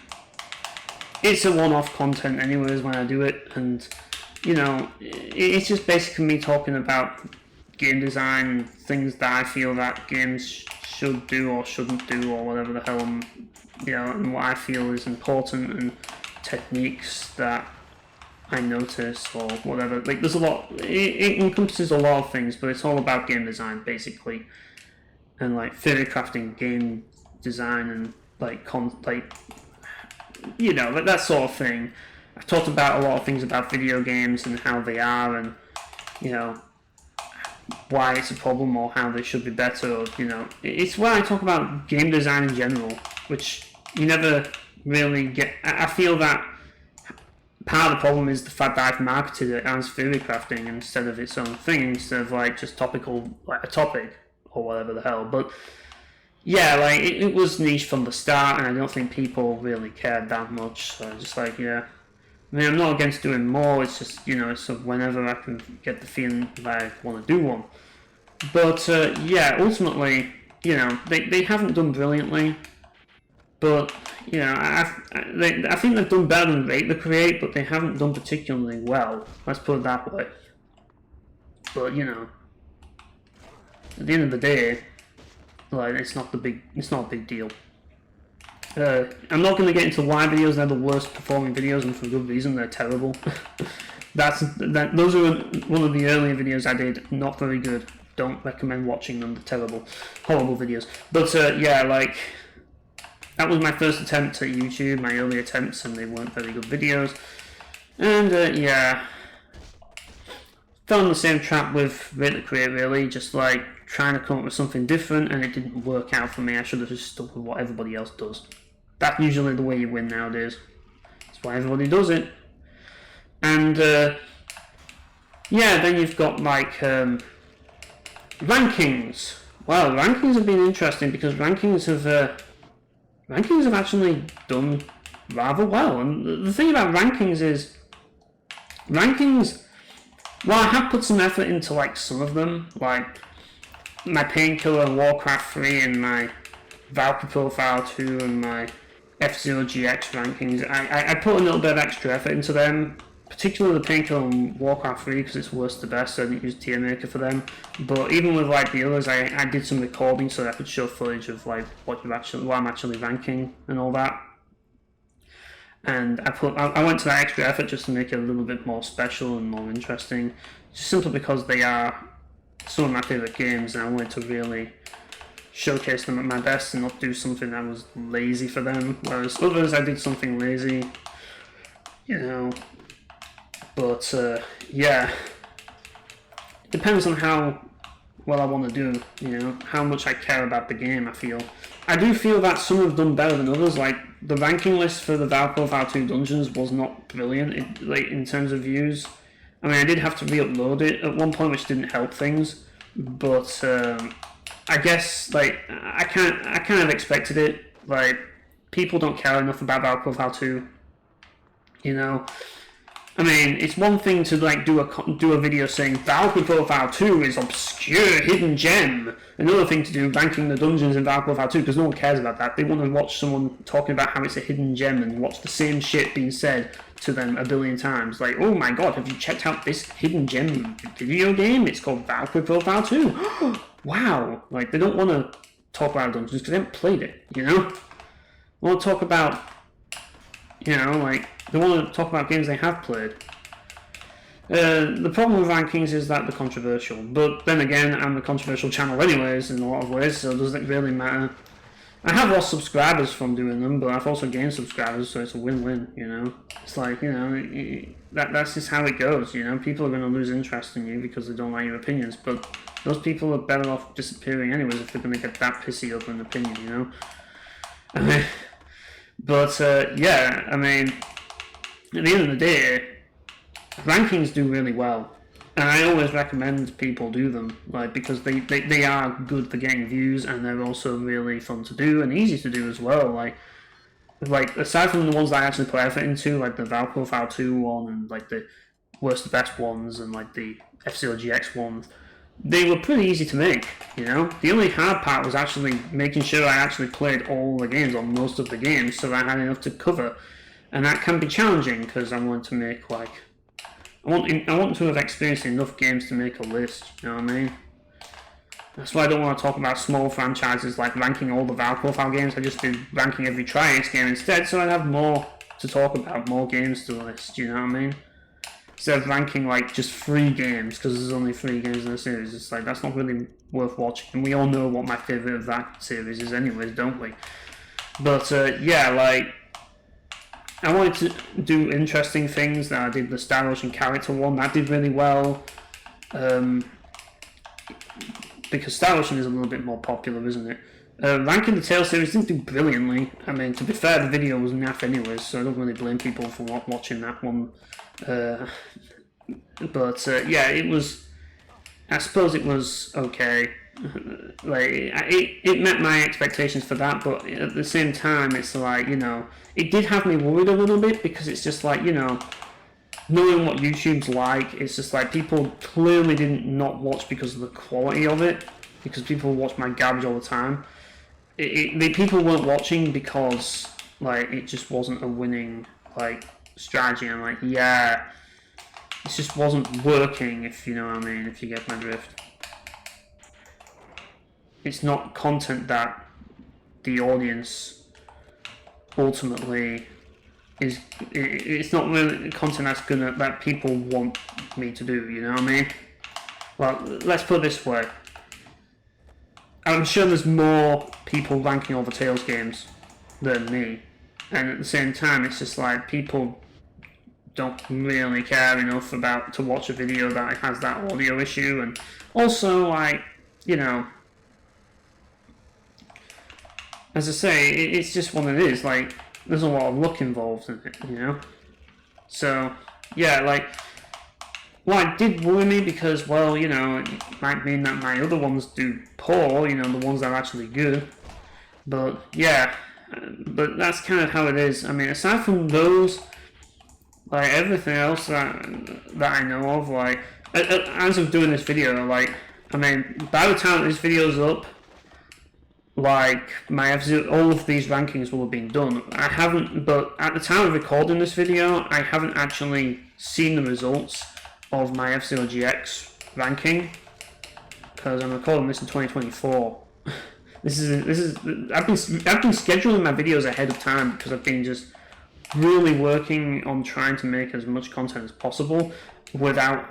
It's a one-off content anyways when I do it, and you know, it's just basically me talking about game design, things that I feel that games should do or shouldn't do, or whatever the hell you know, and what I feel is important, and techniques that I notice, or whatever. Like, there's a lot, it encompasses a lot of things, but it's all about game design, basically. And, like, theory crafting, game design, and, like, you know, like that sort of thing. I've talked about a lot of things about video games and how they are, and you know, why it's a problem or how they should be better. Or, you know, it's where I talk about game design in general, which you never really get. I feel that part of the problem is the fact that I've marketed it as theory crafting instead of its own thing, instead of like just topical, like a topic or whatever the hell. But yeah, like it was niche from the start, and I don't think people really cared that much. So just like, yeah. I mean, I'm not against doing more, it's just, you know, it's whenever I can get the feeling that I want to do one. But, yeah, ultimately, you know, they haven't done brilliantly, but, you know, I think they've done better than Rate the Create, but they haven't done particularly well, let's put it that way. But, you know, at the end of the day, like, it's not a big deal. I'm not going to get into why videos are the worst performing videos, and for good reason. They're terrible. Those are one of the earlier videos I did. Not very good. Don't recommend watching them. They're terrible, horrible videos. But yeah, like that was my first attempt at YouTube. My early attempts, and they weren't very good videos. And yeah, fell in the same trap with Rate the Create. Really, just like trying to come up with something different, and it didn't work out for me. I should have just stuck with what everybody else does. That's usually the way you win nowadays. That's why everybody does it. And yeah, then you've got like rankings. Well, rankings have been interesting because rankings have rankings have actually done rather well. And the thing about rankings is, well, I have put some effort into like some of them, like my Painkiller and Warcraft 3 and my Valkyrie Profile 2 and my F-Zero GX rankings. I put a little bit of extra effort into them, particularly the Painkiller and Warcraft 3 because it's worst to best, so I didn't use Tier Maker for them. But even with like the others, I did some recording so that I could show footage of like what I'm actually ranking and all that. And I went to that extra effort just to make it a little bit more special and more interesting, just simply because they are some of my favourite games, and I wanted to really showcase them at my best and not do something that was lazy for them. Whereas others, I did something lazy, you know. But yeah, it depends on how well I want to do, you know, how much I care about the game. I do feel that some have done better than others. Like the ranking list for the Valkyrie Profile 2 dungeons was not brilliant, like in terms of views. I mean, I did have to re-upload it at one point, which didn't help things. But I guess like I kind of expected it. Like people don't care enough about Valkyrie Profile 2, you know. I mean, it's one thing to like do a video saying Valkyrie Profile 2 is obscure hidden gem. Another thing to do ranking the dungeons in Valkyrie Profile 2, because no one cares about that. They want to watch someone talking about how it's a hidden gem and watch the same shit being said to them a billion times. Like, oh my god, have you checked out this hidden gem video game? It's called Valkyrie Profile 2. Wow. Like, they don't want to talk about dungeons because they haven't played it, you know? They want to talk about, you know, like, they want to talk about games they have played. The problem with rankings is that they're controversial. But then again, I'm a controversial channel anyways in a lot of ways, so does it really matter? I have lost subscribers from doing them, but I've also gained subscribers, so it's a win-win, you know? It's like, you know, that's just how it goes, you know? People are going to lose interest in you because they don't like your opinions, but those people are better off disappearing anyways if they're going to get that pissy over an opinion, you know? But, yeah, I mean, at the end of the day, rankings do really well. And I always recommend people do them, like, because they are good for getting views, and they're also really fun to do and easy to do as well. Like aside from the ones that I actually put effort into, like the Valkyrie Profile 2 one and like the worst to best ones and like the F-Zero GX ones, they were pretty easy to make, you know? The only hard part was actually making sure I actually played all the games, or most of the games, so that I had enough to cover. And that can be challenging, because I want to make, like... I want to have experienced enough games to make a list, you know what I mean? That's why I don't want to talk about small franchises, like ranking all the Valkyrie Profile games. I just do ranking every Tri-Ace game instead, so I'd have more to talk about, more games to list, you know what I mean? Instead of ranking like just 3 games, because there's only 3 games in the series, it's like, that's not really worth watching. And we all know what my favourite of that series is anyways, don't we? But yeah, like, I wanted to do interesting things. That I did the Star Ocean character one, that did really well. Because Star Ocean is a little bit more popular, isn't it? Ranking the Tale series didn't do brilliantly. I mean, to be fair, the video was naff anyways, so I don't really blame people for not watching that one. But yeah, it was... I suppose it was okay. Like, it met my expectations for that, but at the same time, it's like, you know, it did have me worried a little bit, because it's just like, you know, knowing what YouTube's like, it's just like people clearly didn't not watch because of the quality of it, because people watch my garbage all the time. The people weren't watching because, like, it just wasn't a winning, like, strategy. I'm like, yeah, it just wasn't working, if you know what I mean, if you get my drift. It's not content that the audience ultimately is. It's not really content that people want me to do. You know what I mean? Well, let's put it this way. I'm sure there's more people ranking all the Tales games than me, and at the same time, it's just like people don't really care enough to watch a video that has that audio issue, and also, like, you know. As I say, it's just what it is. Like, there's a lot of luck involved in it, you know? So, yeah, like, well, it did worry me because, well, you know, it might mean that my other ones do poor, you know, the ones that are actually good. But, yeah, But that's kind of how it is. I mean, aside from those, like everything else that I know of, like as of doing this video, like I mean, by the time this video's up, like my F-Zero, all of these rankings will have been done. I haven't, but at the time of recording this video, I haven't actually seen the results of my F-Zero GX ranking because I'm recording this in 2024. This is I've been scheduling my videos ahead of time because I've been just really working on trying to make as much content as possible without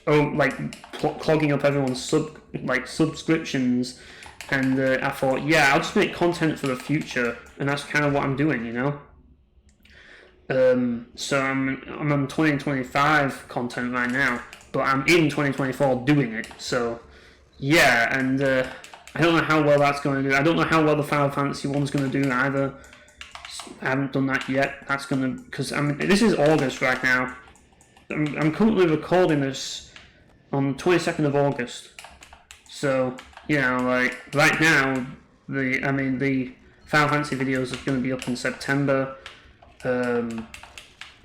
clogging up everyone's subscriptions. And I thought, yeah, I'll just make content for the future, and that's kind of what I'm doing, you know. So I'm on 2025 content right now, but I'm in 2024 doing it. So yeah, and I don't know how well that's going to do. I don't know how well the Final Fantasy one's going to do either. I haven't done that yet. That's going to, because this is August right now. I'm currently recording this on the 22nd of August. So, you know, like right now, the Final Fantasy videos are going to be up in September. I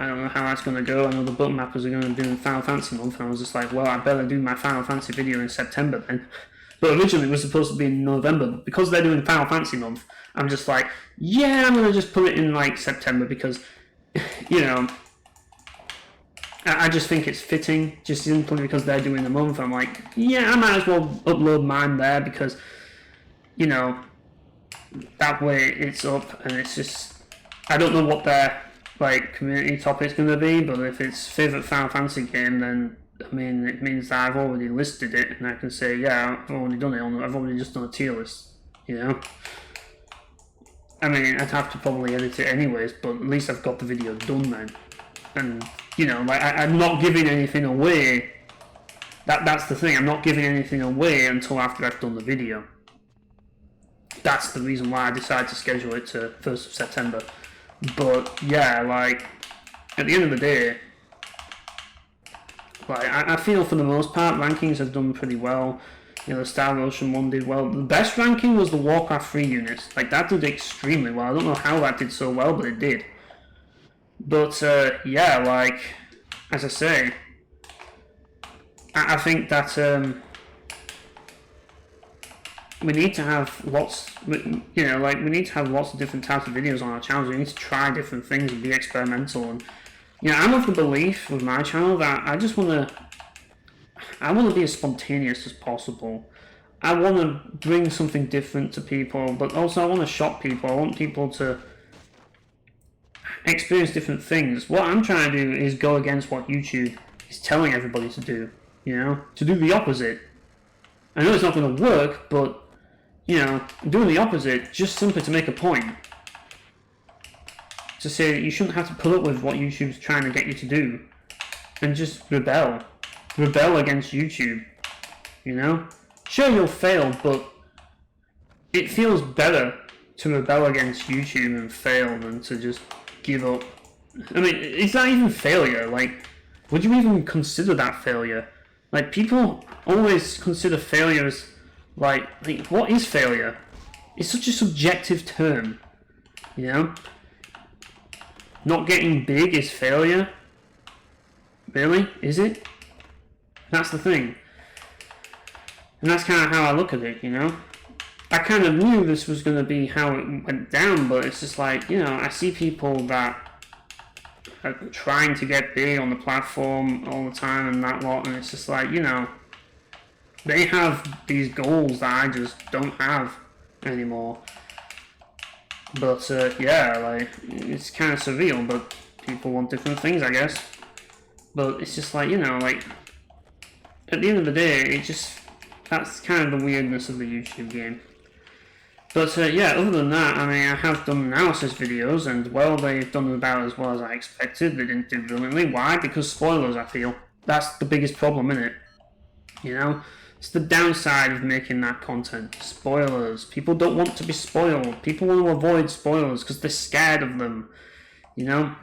don't know how that's going to go. I know the button mappers are going to do Final Fantasy month, and I was just like, well, I better do my Final Fantasy video in September then. But originally it was supposed to be in November. But because they're doing Final Fantasy month, I'm just like, yeah, I'm going to just put it in like September because, you know, I just think it's fitting, just simply because they're doing the month. I'm like, yeah, I might as well upload mine there because, you know, that way it's up, and it's just, I don't know what their like community topic's going to be, but if it's favourite Final Fantasy game, then I mean it means that I've already listed it, and I can say, yeah, I've already done it. I've already just done a tier list, you know. I mean, I'd have to probably edit it anyways, but at least I've got the video done then. And, you know, like, I'm not giving anything away. That's the thing, I'm not giving anything away until after I've done the video. That's the reason why I decided to schedule it to 1st of September. But, yeah, like, at the end of the day, like, I feel for the most part, rankings have done pretty well. You know, the Star Ocean one did well. The best ranking was the Warcraft 3 units. Like, that did extremely well. I don't know how that did so well, but it did. But, yeah, like, as I say, I think that we need to have lots, you know, like, we need to have lots of different types of videos on our channels. We need to try different things and be experimental. And, you know, I'm of the belief with my channel that I just want to be as spontaneous as possible. I want to bring something different to people, but also I want to shock people. I want people to experience different things. What I'm trying to do is go against what YouTube is telling everybody to do, you know, to do the opposite. I know it's not going to work, but, you know, I'm doing the opposite just simply to make a point. To say that you shouldn't have to put up with what YouTube's trying to get you to do, and just rebel against YouTube, you know? Sure, you'll fail, but it feels better to rebel against YouTube and fail than to just give up. I mean, is that even failure? Like, would you even consider that failure? Like, people always consider failure as, like what is failure? It's such a subjective term, you know? Not getting big is failure? Really? Is it? That's the thing. And that's kind of how I look at it, you know? I kind of knew this was going to be how it went down, but it's just like, you know, I see people that are trying to get big on the platform all the time and that lot, and it's just like, you know, they have these goals that I just don't have anymore. But, yeah, like, it's kind of surreal, but people want different things, I guess. But it's just like, you know, like, at the end of the day, it just, that's kind of the weirdness of the YouTube game. But, yeah, other than that, I mean, I have done analysis videos, and, well, they've done about as well as I expected. They didn't do brilliantly. Why? Because spoilers, I feel. That's the biggest problem, isn't it? You know? It's the downside of making that content. Spoilers. People don't want to be spoiled. People want to avoid spoilers because they're scared of them. You know?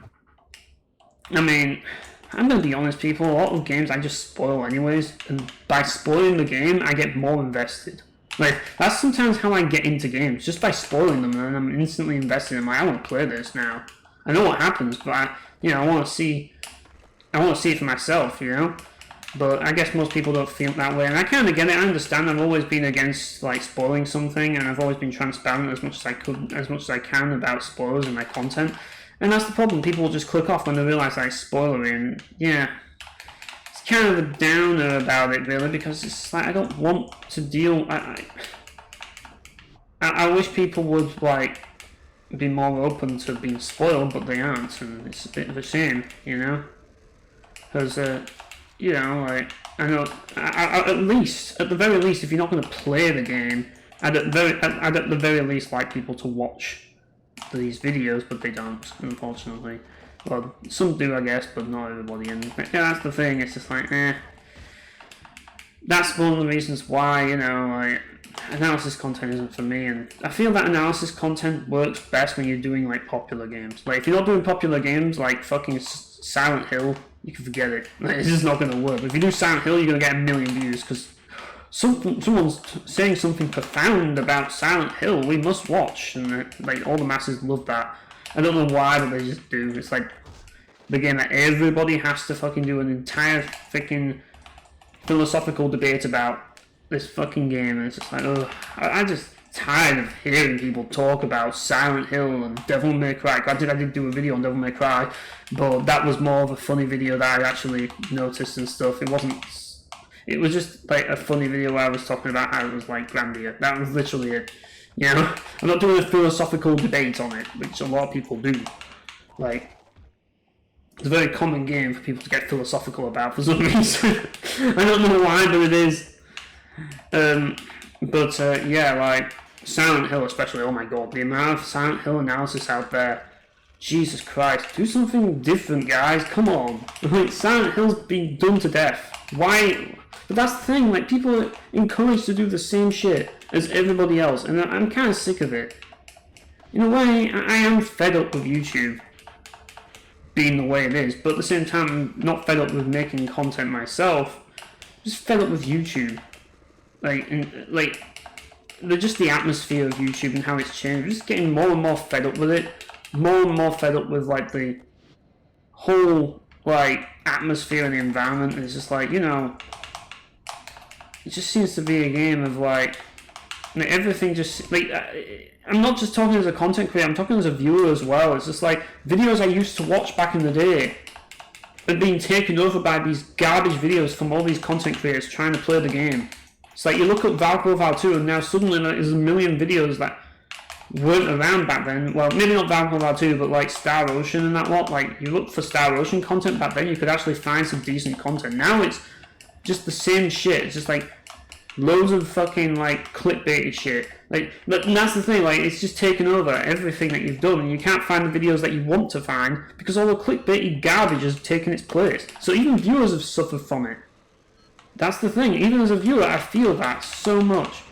I mean, I'm going to be honest, people. A lot of games I just spoil anyways. And by spoiling the game, I get more invested. Like, that's sometimes how I get into games, just by spoiling them, and then I'm instantly invested in. Like, I want to play this now. I know what happens, but I want to see. I want to see it for myself, you know. But I guess most people don't feel that way, and I kind of get it. I understand. I've always been against like spoiling something, and I've always been transparent as much as I could, as much as I can about spoilers and my content. And that's the problem. People will just click off when they realise I spoilery, and yeah, it's kind of a downer about it, really, because it's like I don't want to deal. I wish people would like be more open to being spoiled, but they aren't, and it's a bit of a shame, you know, because. You know, like, I know, at the very least, if you're not going to play the game, I'd at the very least like people to watch these videos, but they don't, unfortunately. Well, some do, I guess, but not everybody, and yeah, that's the thing, it's just like, That's one of the reasons why, you know, like, analysis content isn't for me, and I feel that analysis content works best when you're doing, like, popular games. Like, if you're not doing popular games, like fucking Silent Hill, you can forget it. Like, it's just not going to work. If you do Silent Hill, you're going to get 1 million views, because someone's saying something profound about Silent Hill, we must watch, and like, all the masses love that. I don't know why, but they just do. It's like the game that everybody has to fucking do an entire freaking philosophical debate about this fucking game, and it's just like, ugh, I'm just tired of hearing people talk about Silent Hill and Devil May Cry. Granted, I did do a video on Devil May Cry, but that was more of a funny video that I actually noticed and stuff. It was just like a funny video where I was talking about how it was like Grandia. That was literally it. You know, I'm not doing a philosophical debate on it, which a lot of people do. Like, it's a very common game for people to get philosophical about for some reason. I don't know why, but it is. Yeah, like, Silent Hill especially, oh my god, the amount of Silent Hill analysis out there, Jesus Christ, do something different, guys, come on. Like, Silent Hill's been done to death. Why? But that's the thing, like, people are encouraged to do the same shit as everybody else, and I'm kind of sick of it. In a way, I am fed up with YouTube being the way it is, but at the same time, I'm not fed up with making content myself, I'm just fed up with YouTube. Just the atmosphere of YouTube and how it's changed. I'm just getting more and more fed up with it. More and more fed up with, like, the whole, like, atmosphere and the environment. And it's just like, you know, it just seems to be a game of, like everything just, like, I'm not just talking as a content creator, I'm talking as a viewer as well. It's just like, videos I used to watch back in the day are being taken over by these garbage videos from all these content creators trying to play the game. It's like, you look at Valkyrie Val 2 and now suddenly there's 1 million videos that weren't around back then. Well, maybe not Valkyrie Val 2, but like Star Ocean and that lot. Like, you look for Star Ocean content back then, you could actually find some decent content. Now it's just the same shit. It's just like loads of fucking like clickbaity shit. Like, but that's the thing, like, it's just taken over everything that you've done, and you can't find the videos that you want to find because all the clickbaity garbage has taken its place. So even viewers have suffered from it. That's the thing, even as a viewer, I feel that so much.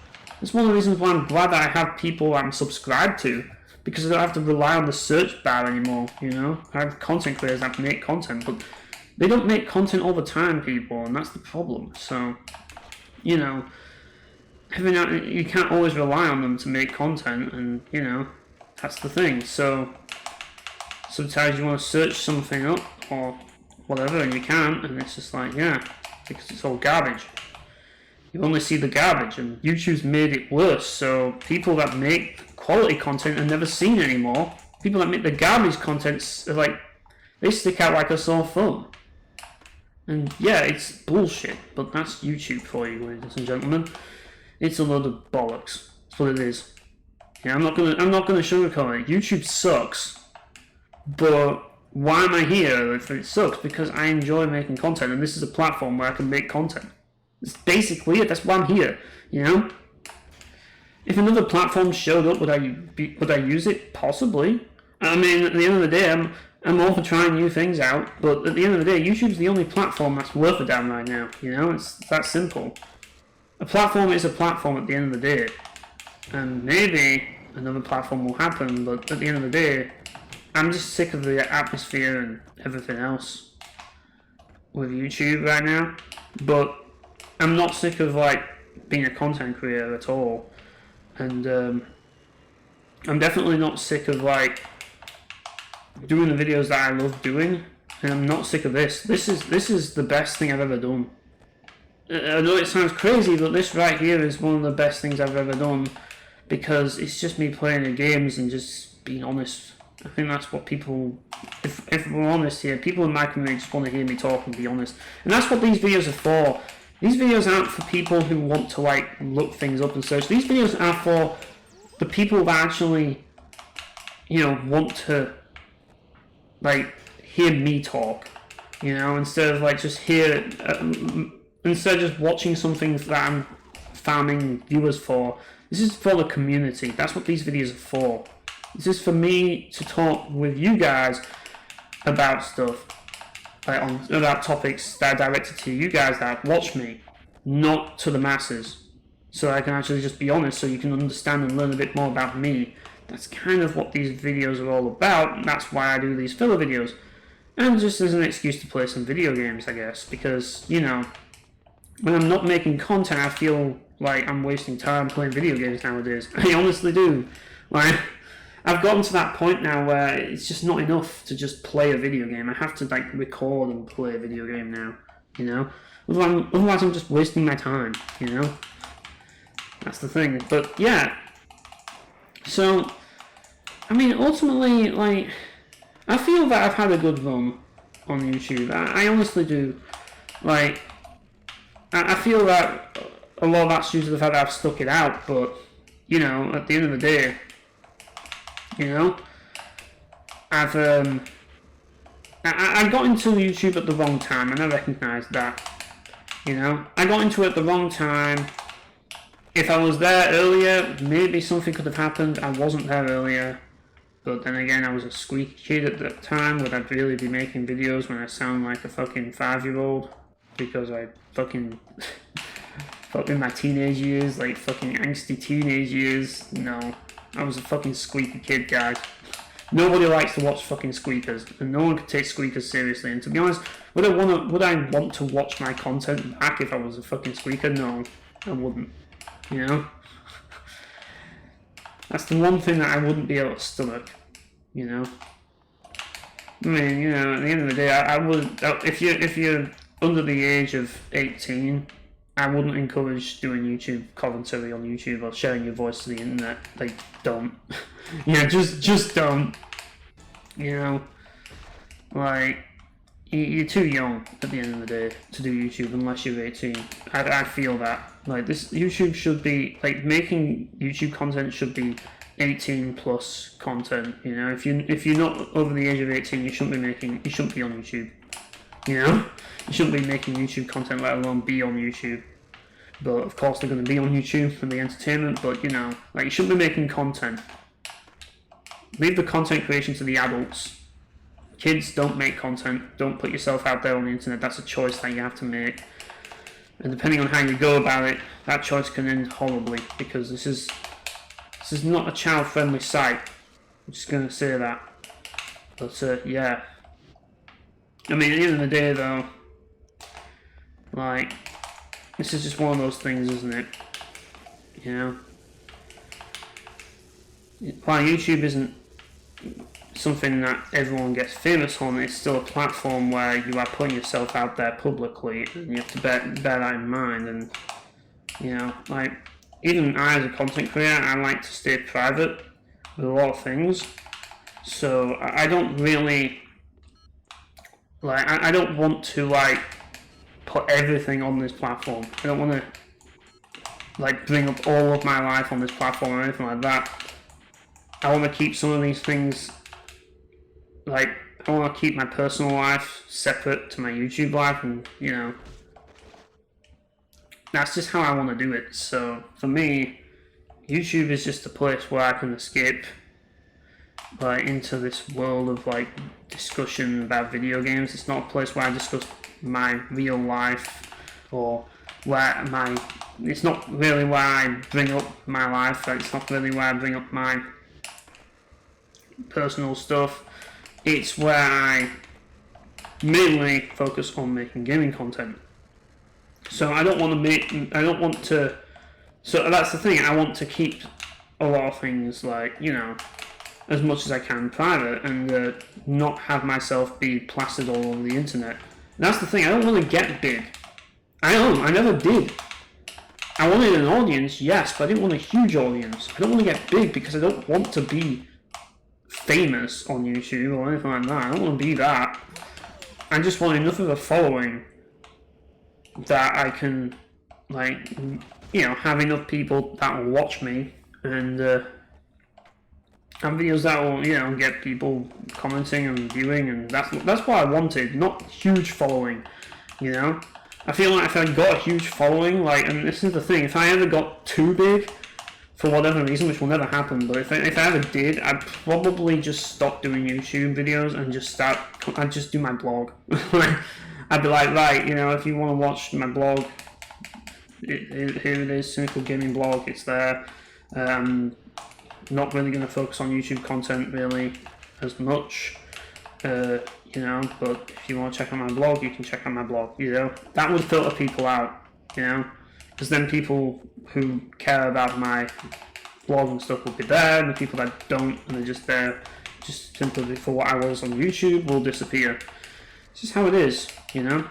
It's one of the reasons why I'm glad that I have people I'm subscribed to, because I don't have to rely on the search bar anymore, you know? I have content creators that make content, but they don't make content all the time, people, and that's the problem. So, you know, every now and then, you can't always rely on them to make content, and, you know, that's the thing. So, sometimes you want to search something up, or whatever, and you can't, and it's just like, yeah, because it's all garbage. You only see the garbage, and YouTube's made it worse, so people that make quality content are never seen anymore. People that make the garbage content are like, they stick out like a sore thumb. And yeah, it's bullshit, but that's YouTube for you, ladies and gentlemen. It's a load of bollocks. That's what it is. Yeah, I'm not gonna sugarcoat it. YouTube sucks, but why am I here if it sucks? Because I enjoy making content, and this is a platform where I can make content. It's basically it. That's why I'm here. You know, if another platform showed up, would I use it? Possibly. I mean, at the end of the day, I'm all for trying new things out, but at the end of the day, YouTube's the only platform that's worth a damn right now. You know, it's that simple. A platform is a platform at the end of the day, and maybe another platform will happen, but at the end of the day, I'm just sick of the atmosphere and everything else with YouTube right now. But I'm not sick of, like, being a content creator at all. And I'm definitely not sick of like doing the videos that I love doing, and I'm not sick of this. This is the best thing I've ever done. I know it sounds crazy, but this right here is one of the best things I've ever done, because it's just me playing the games and just being honest. I think that's what people, if we're honest here, people in my community just want to hear me talk and be honest. And that's what these videos are for. These videos aren't for people who want to like look things up and search. These videos are for the people that actually, you know, want to like hear me talk, you know, instead of like just instead of just watching something that I'm farming viewers for. This is for the community. That's what these videos are for. This is for me to talk with you guys about stuff, like about topics that are directed to you guys that watch me, not to the masses. So I can actually just be honest, so you can understand and learn a bit more about me. That's kind of what these videos are all about, and that's why I do these filler videos. And just as an excuse to play some video games, I guess, because, you know, when I'm not making content, I feel like I'm wasting time playing video games nowadays. I honestly do. Like, I've gotten to that point now where it's just not enough to just play a video game. I have to like record and play a video game now, you know? Otherwise I'm just wasting my time, you know? That's the thing. But yeah. So, I mean, ultimately, like, I feel that I've had a good run on YouTube. I honestly do. Like, I feel that a lot of that's due to the fact that I've stuck it out, but, you know, at the end of the day, you know, I got into YouTube at the wrong time, and I recognise that, you know. I got into it at the wrong time. If I was there earlier, maybe something could have happened. I wasn't there earlier. But then again, I was a squeaky kid at that time. Would I really be making videos when I sound like a fucking 5-year-old? Because I fucking my teenage years, like fucking angsty teenage years. No, I was a fucking squeaky kid, guys. Nobody likes to watch fucking squeakers, and no one can take squeakers seriously. And to be honest, would I want to watch my content back if I was a fucking squeaker? No, I wouldn't. You know, that's the one thing that I wouldn't be able to stomach. You know, I mean, you know, at the end of the day, I would, if you're under the age of 18, I wouldn't encourage doing YouTube commentary on YouTube or sharing your voice to the internet. Like, don't. Yeah, just don't. You know, like, you're too young at the end of the day to do YouTube unless you're 18. I feel that. Like, this YouTube should be, like, making YouTube content should be 18 plus content. You know, if you're not over the age of 18, you shouldn't be on YouTube. You know, you shouldn't be making YouTube content, let alone be on YouTube. But of course they're going to be on YouTube for the entertainment. But you know, like, you shouldn't be making content. Leave the content creation to the adults. Kids, don't make content. Don't put yourself out there on the internet. That's a choice that you have to make. And depending on how you go about it, that choice can end horribly, because this is not a child-friendly site. I'm just going to say that. But yeah. I mean, at the end of the day, though, like, this is just one of those things, isn't it? You know? While YouTube isn't something that everyone gets famous on, it's still a platform where you are putting yourself out there publicly, and you have to bear that in mind. And, you know, like, even I, as a content creator, I like to stay private with a lot of things. So I don't really, like, I don't want to, like, put everything on this platform. I don't want to, like, bring up all of my life on this platform or anything like that. I want to keep some of these things, like, I want to keep my personal life separate to my YouTube life, and, you know, that's just how I want to do it. So for me, YouTube is just a place where I can escape, like, into this world of, like, discussion about video games. It's not a place where I discuss my real life, or where it's not really where I bring up my life. Like, it's not really where I bring up my personal stuff. It's where I mainly focus on making gaming content. So I don't want to So that's the thing. I want to keep a lot of things, like, you know, as much as I can private, and not have myself be plastered all over the internet. And that's the thing. I don't want to get big. I never did. I wanted an audience, yes, but I didn't want a huge audience. I don't want to get big because I don't want to be famous on YouTube or anything like that. I don't want to be that. I just want enough of a following that I can, like, you know, have enough people that will watch me, and have videos that will, you know, get people commenting and viewing, and that's what I wanted, not huge following, you know. I feel like if I got a huge following, like, and this is the thing, if I ever got too big, for whatever reason, which will never happen, but if I ever did, I'd probably just stop doing YouTube videos and I'd just do my blog. I'd be like, right, you know, if you want to watch my blog, here it is, Cynical Gaming Blog, it's there. Not really going to focus on YouTube content really as much. You know, but if you want to check out my blog, you can check out my blog, you know. That would filter people out, you know, because then people who care about my blog and stuff will be there, and the people that don't, and they're just there just simply for what I was on YouTube, will disappear. It's just how it is, you know.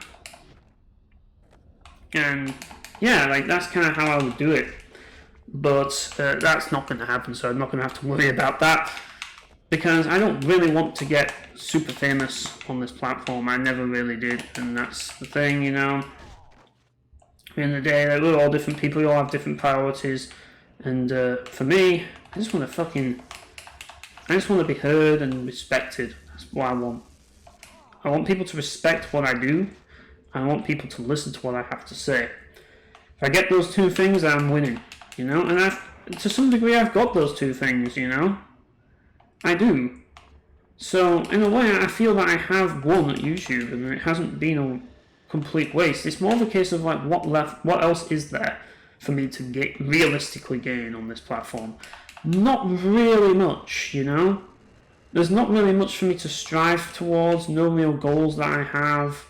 And yeah, like, that's kind of how I would do it, but that's not going to happen, so I'm not going to have to worry about that. Because I don't really want to get super famous on this platform. I never really did, and that's the thing, you know. At the end of the day, like, we're all different people, we all have different priorities, and for me, I just want to be heard and respected. That's what I want. I want people to respect what I do, and I want people to listen to what I have to say. If I get those two things, I'm winning, you know, and to some degree I've got those two things, you know. I do. So, in a way, I feel that I have won at YouTube, and it hasn't been a complete waste. It's more of a case of, like, what else is there for me to realistically gain on this platform? Not really much, you know? There's not really much for me to strive towards, no real goals that I have.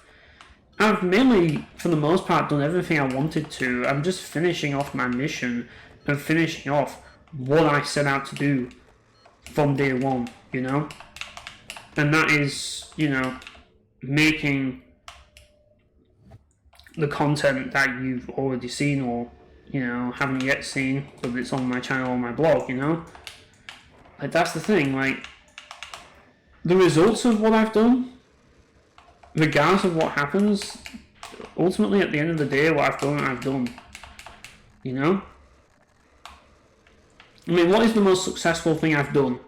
I've mainly, for the most part, done everything I wanted to. I'm just finishing off my mission and finishing off what I set out to do from day one, you know, and that is, you know, making the content that you've already seen or, you know, haven't yet seen, whether it's on my channel or my blog, you know. Like, that's the thing, like, the results of what I've done, regardless of what happens, ultimately at the end of the day, what I've done, you know. I mean, what is the most successful thing I've done?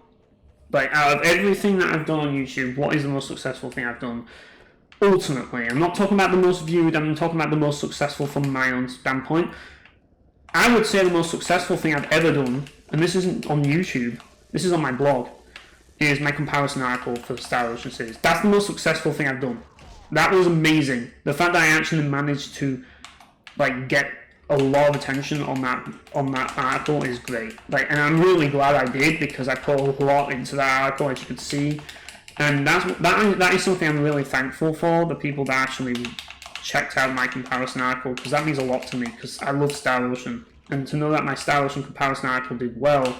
Like, out of everything that I've done on YouTube, what is the most successful thing I've done? Ultimately, I'm not talking about the most viewed, I'm talking about the most successful from my own standpoint. I would say the most successful thing I've ever done, and this isn't on YouTube, this is on my blog, is my comparison article for the Star Ocean series. That's the most successful thing I've done. That was amazing. The fact that I actually managed to, like, get a lot of attention on that article is great. Like, and I'm really glad I did, because I put a lot into that article, as you can see, and that is something I'm really thankful for. The people that actually checked out my comparison article, because that means a lot to me, because I love Star Ocean, and to know that my Star Ocean comparison article did well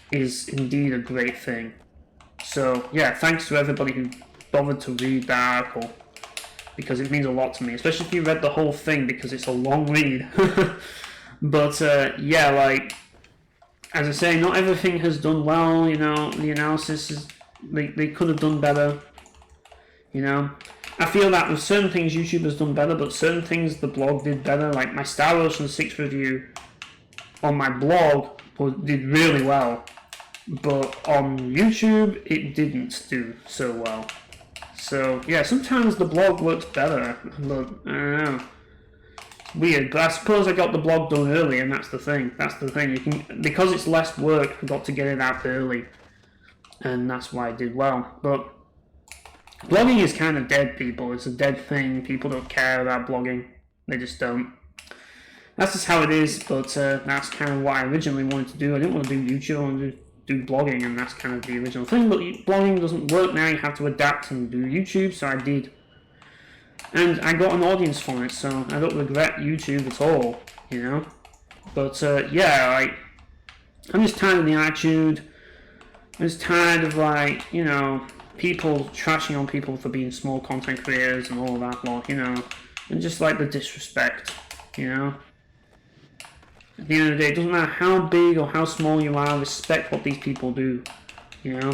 is indeed a great thing. So yeah, thanks to everybody who bothered to read that article, because it means a lot to me, especially if you read the whole thing, because it's a long read. But yeah, like, as I say, not everything has done well, you know. The analysis is, they could have done better, you know. I feel that with certain things YouTube has done better, but certain things the blog did better. Like my Star Ocean 6 review on my blog did really well, but on YouTube it didn't do so well. So yeah, sometimes the blog works better, but I don't know. It's weird, but I suppose I got the blog done early, and that's the thing. That's the thing. You can, because it's less work, I got to get it out early, and that's why I did well. But blogging is kind of dead, people. It's a dead thing. People don't care about blogging. They just don't. That's just how it is. But that's kind of what I originally wanted to do. I didn't want to do YouTube. I wanted to do blogging, and that's kind of the original thing. But blogging doesn't work now. You have to adapt and do YouTube, so I did, and I got an audience from it. So I don't regret YouTube at all, you know. But yeah, like, I'm just tired of the attitude. I'm just tired of, like, you know, people trashing on people for being small content creators and all that lot, you know, and just like the disrespect, you know. At the end of the day, it doesn't matter how big or how small you are, respect what these people do, you know.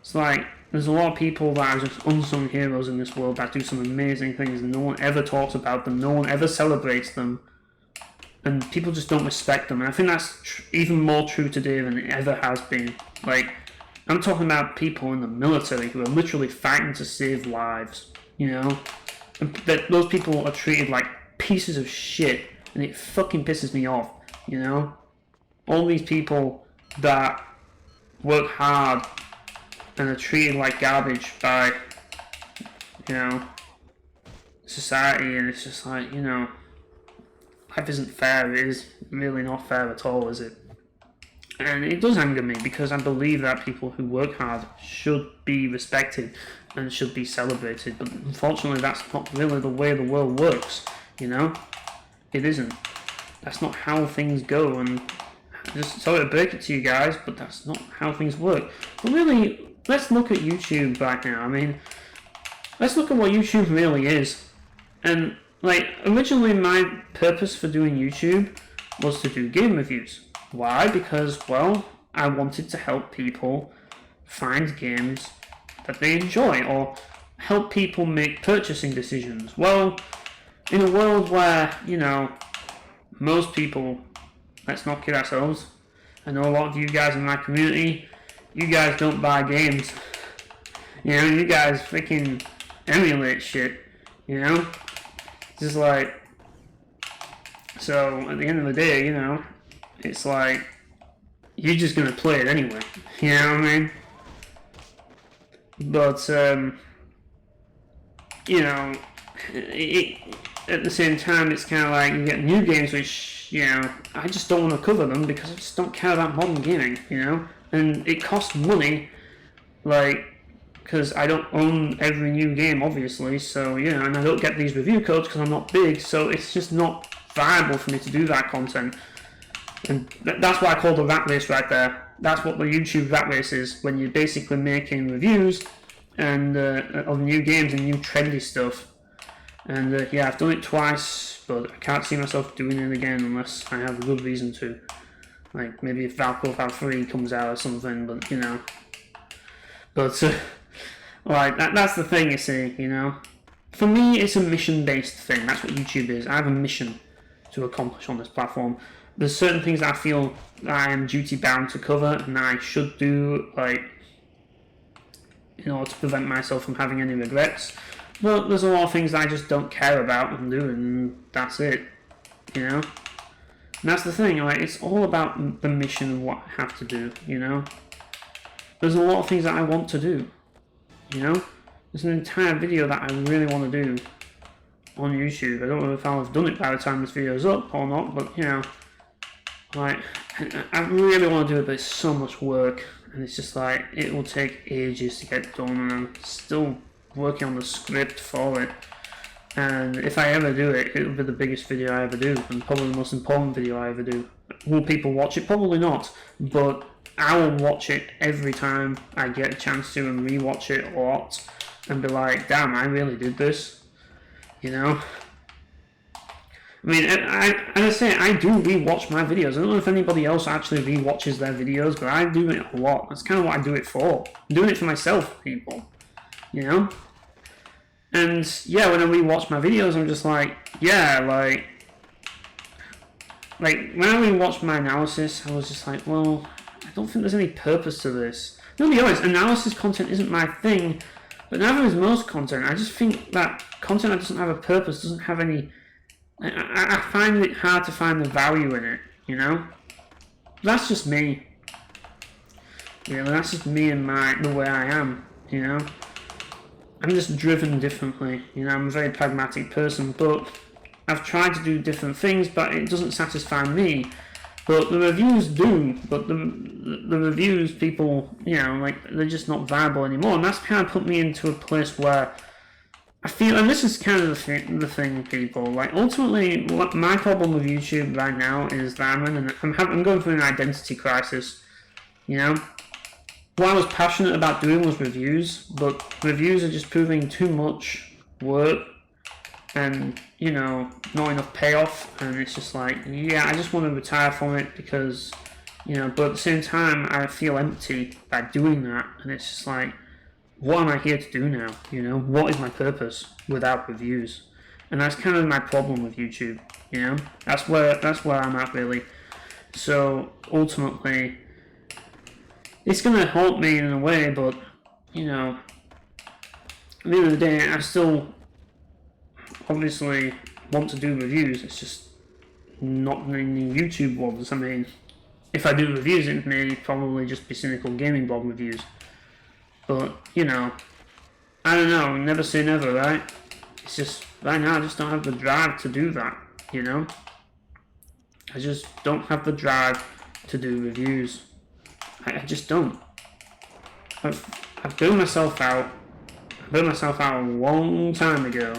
It's like, there's a lot of people that are just unsung heroes in this world that do some amazing things and no one ever talks about them, no one ever celebrates them, and people just don't respect them. And I think that's even more true today than it ever has been. Like, I'm talking about people in the military who are literally fighting to save lives, you know? And that those people are treated like pieces of shit, and it fucking pisses me off, you know? All these people that work hard and are treated like garbage by, you know, society, and it's just like, you know, life isn't fair. It is really not fair at all, is it? And it does anger me because I believe that people who work hard should be respected and should be celebrated, but unfortunately that's not really the way the world works, you know? It isn't. That's not how things go, and just sorry to break it to you guys, but that's not how things work. But really, let's look at YouTube right now. I mean, let's look at what YouTube really is. And, like, originally my purpose for doing YouTube was to do game reviews. Why? Because, well, I wanted to help people find games that they enjoy, or help people make purchasing decisions. Well, in a world where, you know, most people, let's not kid ourselves, I know a lot of you guys in my community, you guys don't buy games. You know, you guys freaking emulate shit, you know? Just like, so at the end of the day, you know, it's like, you're just gonna play it anyway, you know what I mean? But, you know, at the same time, it's kind of like you get new games which, you know, I just don't want to cover them because I just don't care about modern gaming, you know? And it costs money, like, because I don't own every new game, obviously, so, you know, and I don't get these review codes because I'm not big, so it's just not viable for me to do that content. And that's what I call the rat race right there. That's what the YouTube rat race is, when you're basically making reviews and of new games and new trendy stuff. And yeah, I've done it twice, but I can't see myself doing it again unless I have a good reason to. Like, maybe if Valve 3 comes out or something, but, you know. But, like, that's the thing, you see, you know. For me, it's a mission-based thing. That's what YouTube is. I have a mission to accomplish on this platform. There's certain things I feel I am duty-bound to cover and I should do, like, in order to prevent myself from having any regrets. But there's a lot of things I just don't care about and do, and that's it, you know? And that's the thing, like, it's all about the mission and what I have to do, you know? There's a lot of things that I want to do, you know? There's an entire video that I really want to do on YouTube. I don't know if I'll have done it by the time this video's up or not, but, you know, like, I really want to do it, but it's so much work, and it's just like, it will take ages to get done, and I'm still working on the script for it. And if I ever do it, it'll be the biggest video I ever do, and probably the most important video I ever do. Will people watch it? Probably not, but I will watch it every time I get a chance to and rewatch it a lot and be like, damn, I really did this, you know? I mean, as I say, I do rewatch my videos. I don't know if anybody else actually rewatches their videos, but I do it a lot. That's kind of what I do it for. I'm doing it for myself, people, you know? And yeah, when I rewatch my videos, I'm just like, yeah, like when I rewatched my analysis, I was just like, well, I don't think there's any purpose to this. To be honest, analysis content isn't my thing, but neither is most content. I just think that content that doesn't have a purpose, doesn't have any... I find it hard to find the value in it, you know? That's just me. You know, that's just me and the way I am, you know? I'm just driven differently, you know, I'm a very pragmatic person, but I've tried to do different things, but it doesn't satisfy me. But the reviews do, but the reviews, people, you know, like, they're just not viable anymore, and that's kind of put me into a place where I feel, and this is kind of the thing, people. Like, ultimately, what my problem with YouTube right now is that I'm going through an identity crisis. You know, what I was passionate about doing was reviews, but reviews are just proving too much work, and not enough payoff. And it's just like, yeah, I just want to retire from it because, But at the same time, I feel empty by doing that, and it's just like, what am I here to do now? What is my purpose without reviews? And that's kind of my problem with YouTube. That's where I'm at, really. So ultimately, it's gonna haunt me in a way, but at the end of the day, I still obviously want to do reviews. It's just not in the YouTube ones. I mean, if I do reviews, it may probably just be cynical gaming blog reviews. But, I don't know, never say never, right? It's just, right now I just don't have the drive to do that, I just don't have the drive to do reviews. I just don't. I've burned myself out. I burned myself out a long time ago.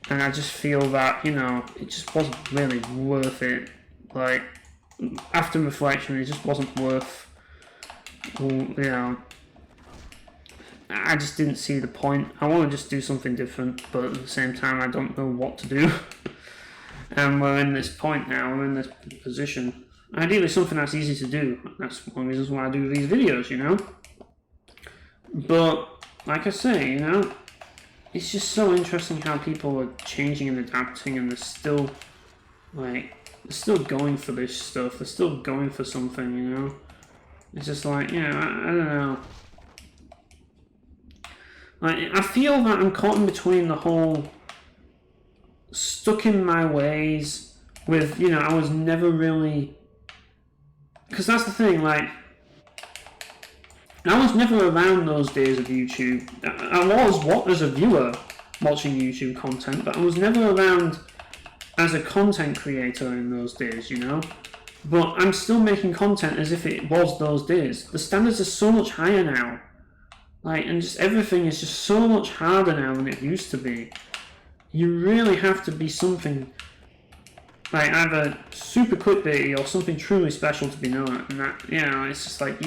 And I just feel that, it just wasn't really worth it. Like, after reflection, it just wasn't worth, I just didn't see the point. I want to just do something different, but at the same time, I don't know what to do. And we're in this point now, we're in this position. Ideally, something that's easy to do. That's one of the reasons why I do these videos, But, like I say, it's just so interesting how people are changing and adapting, and they're still going for this stuff. They're still going for something, It's just like, I don't know. I feel that I'm caught in between the whole stuck in my ways with, I was never really... Because that's the thing, I was never around those days of YouTube. I was as a viewer watching YouTube content, but I was never around as a content creator in those days, But I'm still making content as if it was those days. The standards are so much higher now. And just everything is just so much harder now than it used to be. You really have to be something either super clickbaity or something truly special to be known. And that, it's just like,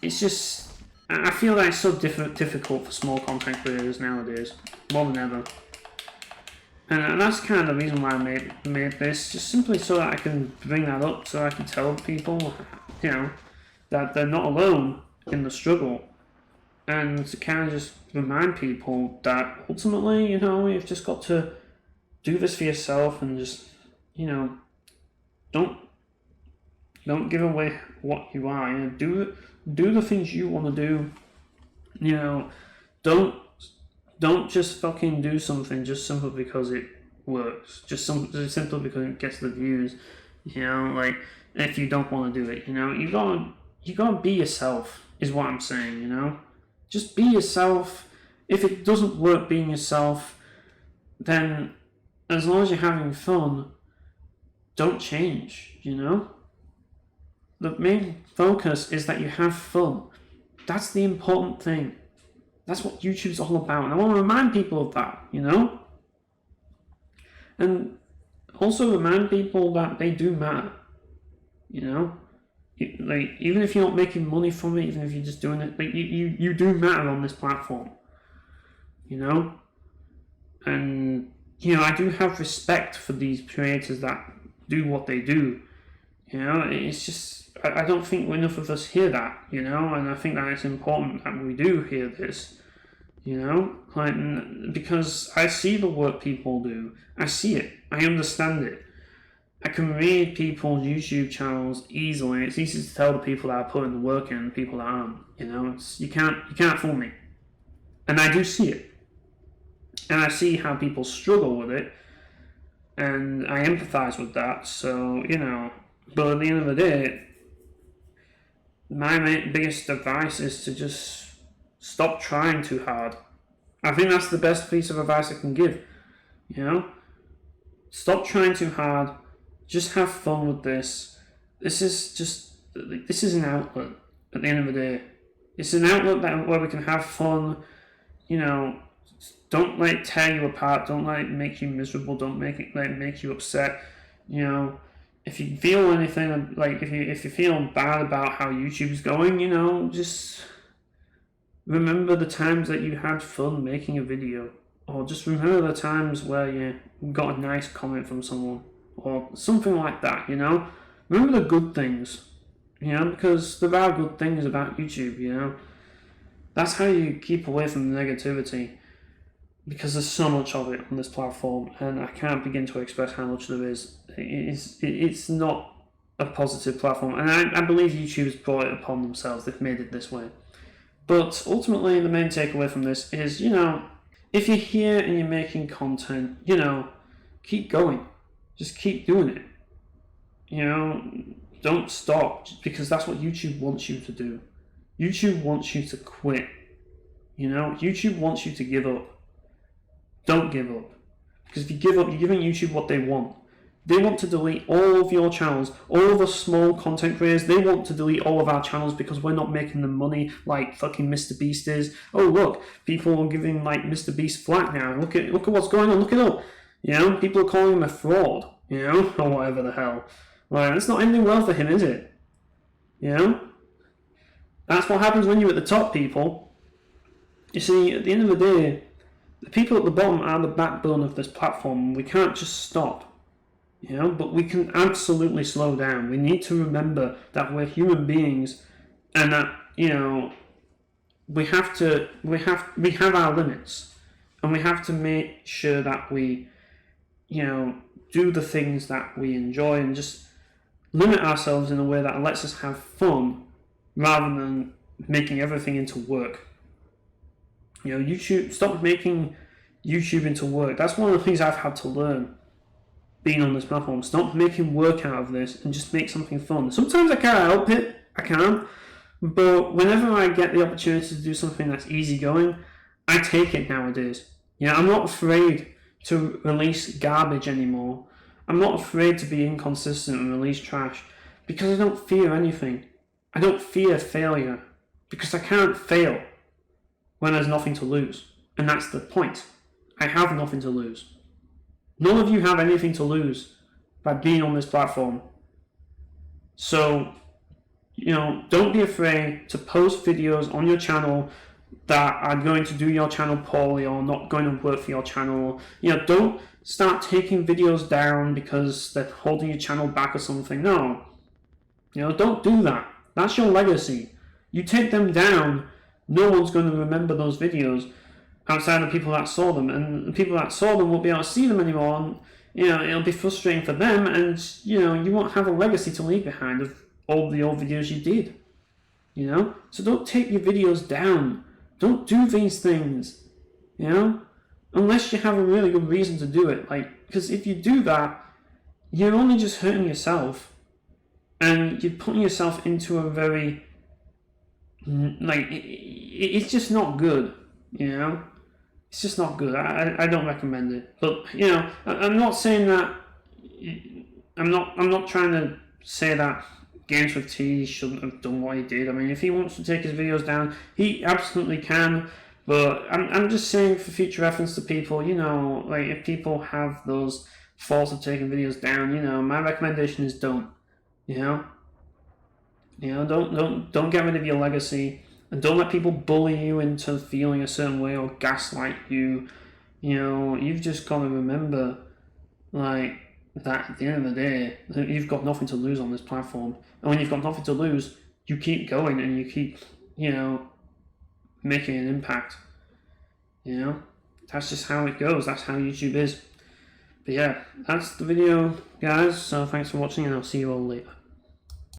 it's just, I feel that it's so difficult for small content creators nowadays, more than ever. And that's kind of the reason why I made this, just simply so that I can bring that up, so I can tell people, that they're not alone in the struggle, and to kind of just remind people that ultimately, you've just got to do this for yourself, and just, don't give away what you are. Do the things you want to do. Don't just fucking do something just simply because it works, just simply because it gets the views. If you don't want to do it, you gotta be yourself, is what I'm saying. Just be yourself. If it doesn't work being yourself, then as long as you're having fun, don't change. The main focus is that you have fun. That's the important thing. That's what YouTube's all about, and I want to remind people of that, and also remind people that they do matter, even if you're not making money from it, even if you're just doing it, you do matter on this platform, and I do have respect for these creators that do what they do. It's just, I don't think enough of us hear that, and I think that it's important that we do hear this, because I see the work people do. I see it. I understand it. I can read people's YouTube channels easily. It's easy to tell the people that are putting the work in and the people that aren't. You can't fool me. And I do see it. And I see how people struggle with it. And I empathize with that. So, but at the end of the day, my biggest advice is to just stop trying too hard. I think that's the best piece of advice I can give. Stop trying too hard. Just have fun with this. This is an outlet at the end of the day. It's an outlet where we can have fun, you know, don't let it tear you apart. Don't let it make you miserable. Don't let it make you upset. You know, if you feel anything like if you feel bad about how YouTube's going, you know, just remember the times that you had fun making a video, or just remember the times where you got a nice comment from someone, or something like that. You know, remember the good things. You know, because there are good things about YouTube. You know, that's how you keep away from the negativity. Because there's so much of it on this platform, and I can't begin to express how much there is. It's not a positive platform, and I believe YouTube's brought it upon themselves. They've made it this way. But ultimately, the main takeaway from this is, you know, if you're here and you're making content, you know, keep going. Just keep doing it. You know, don't stop, because that's what YouTube wants you to do. YouTube wants you to quit. You know, YouTube wants you to give up. Don't give up. Because if you give up, you're giving YouTube what they want. They want to delete all of your channels. All of the small content creators, they want to delete all of our channels because we're not making them money like fucking Mr. Beast is. Oh look, people are giving like Mr. Beast flack now. Look at what's going on, look it up. You know, people are calling him a fraud, you know, or whatever the hell. Right, it's not ending well for him, is it? You know? That's what happens when you're at the top, people. You see, at the end of the day, the people at the bottom are the backbone of this platform. We can't just stop, you know, but we can absolutely slow down. We need to remember that we're human beings, and that, you know, we have our limits, and we have to make sure that we, you know, do the things that we enjoy, and just limit ourselves in a way that lets us have fun rather than making everything into work. You know, stop making YouTube into work. That's one of the things I've had to learn being on this platform. Stop making work out of this and just make something fun. Sometimes I can't help it. I can't. But whenever I get the opportunity to do something that's easygoing, I take it nowadays. You know, I'm not afraid to release garbage anymore. I'm not afraid to be inconsistent and release trash, because I don't fear anything. I don't fear failure, because I can't fail when there's nothing to lose. And that's the point. I have nothing to lose. None of you have anything to lose by being on this platform. So, you know, don't be afraid to post videos on your channel that are going to do your channel poorly or not going to work for your channel. You know, don't start taking videos down because they're holding your channel back or something. No. You know, don't do that. That's your legacy. You take them down, no one's going to remember those videos outside of people that saw them, and the people that saw them won't be able to see them anymore, and, you know, it'll be frustrating for them, and, you know, you won't have a legacy to leave behind of all the old videos you did, you know? So don't take your videos down. Don't do these things, you know? Unless you have a really good reason to do it, like, because if you do that, you're only just hurting yourself, and you're putting yourself into a very, like, it's just not good, you know? It's just not good. I don't recommend it. But, you know, I'm not saying that, I'm not trying to say that Games with T shouldn't have done what he did. I mean, if he wants to take his videos down, he absolutely can. But I'm just saying for future reference to people, you know, like, if people have those thoughts of taking videos down, you know, my recommendation is don't. You know? You know, don't get rid of your legacy. And don't let people bully you into feeling a certain way or gaslight you. You know, you've just got to remember, like, that at the end of the day, you've got nothing to lose on this platform. And when you've got nothing to lose, you keep going and you keep, you know, making an impact. You know, that's just how it goes. That's how YouTube is. But yeah, that's the video, guys. So thanks for watching, and I'll see you all later.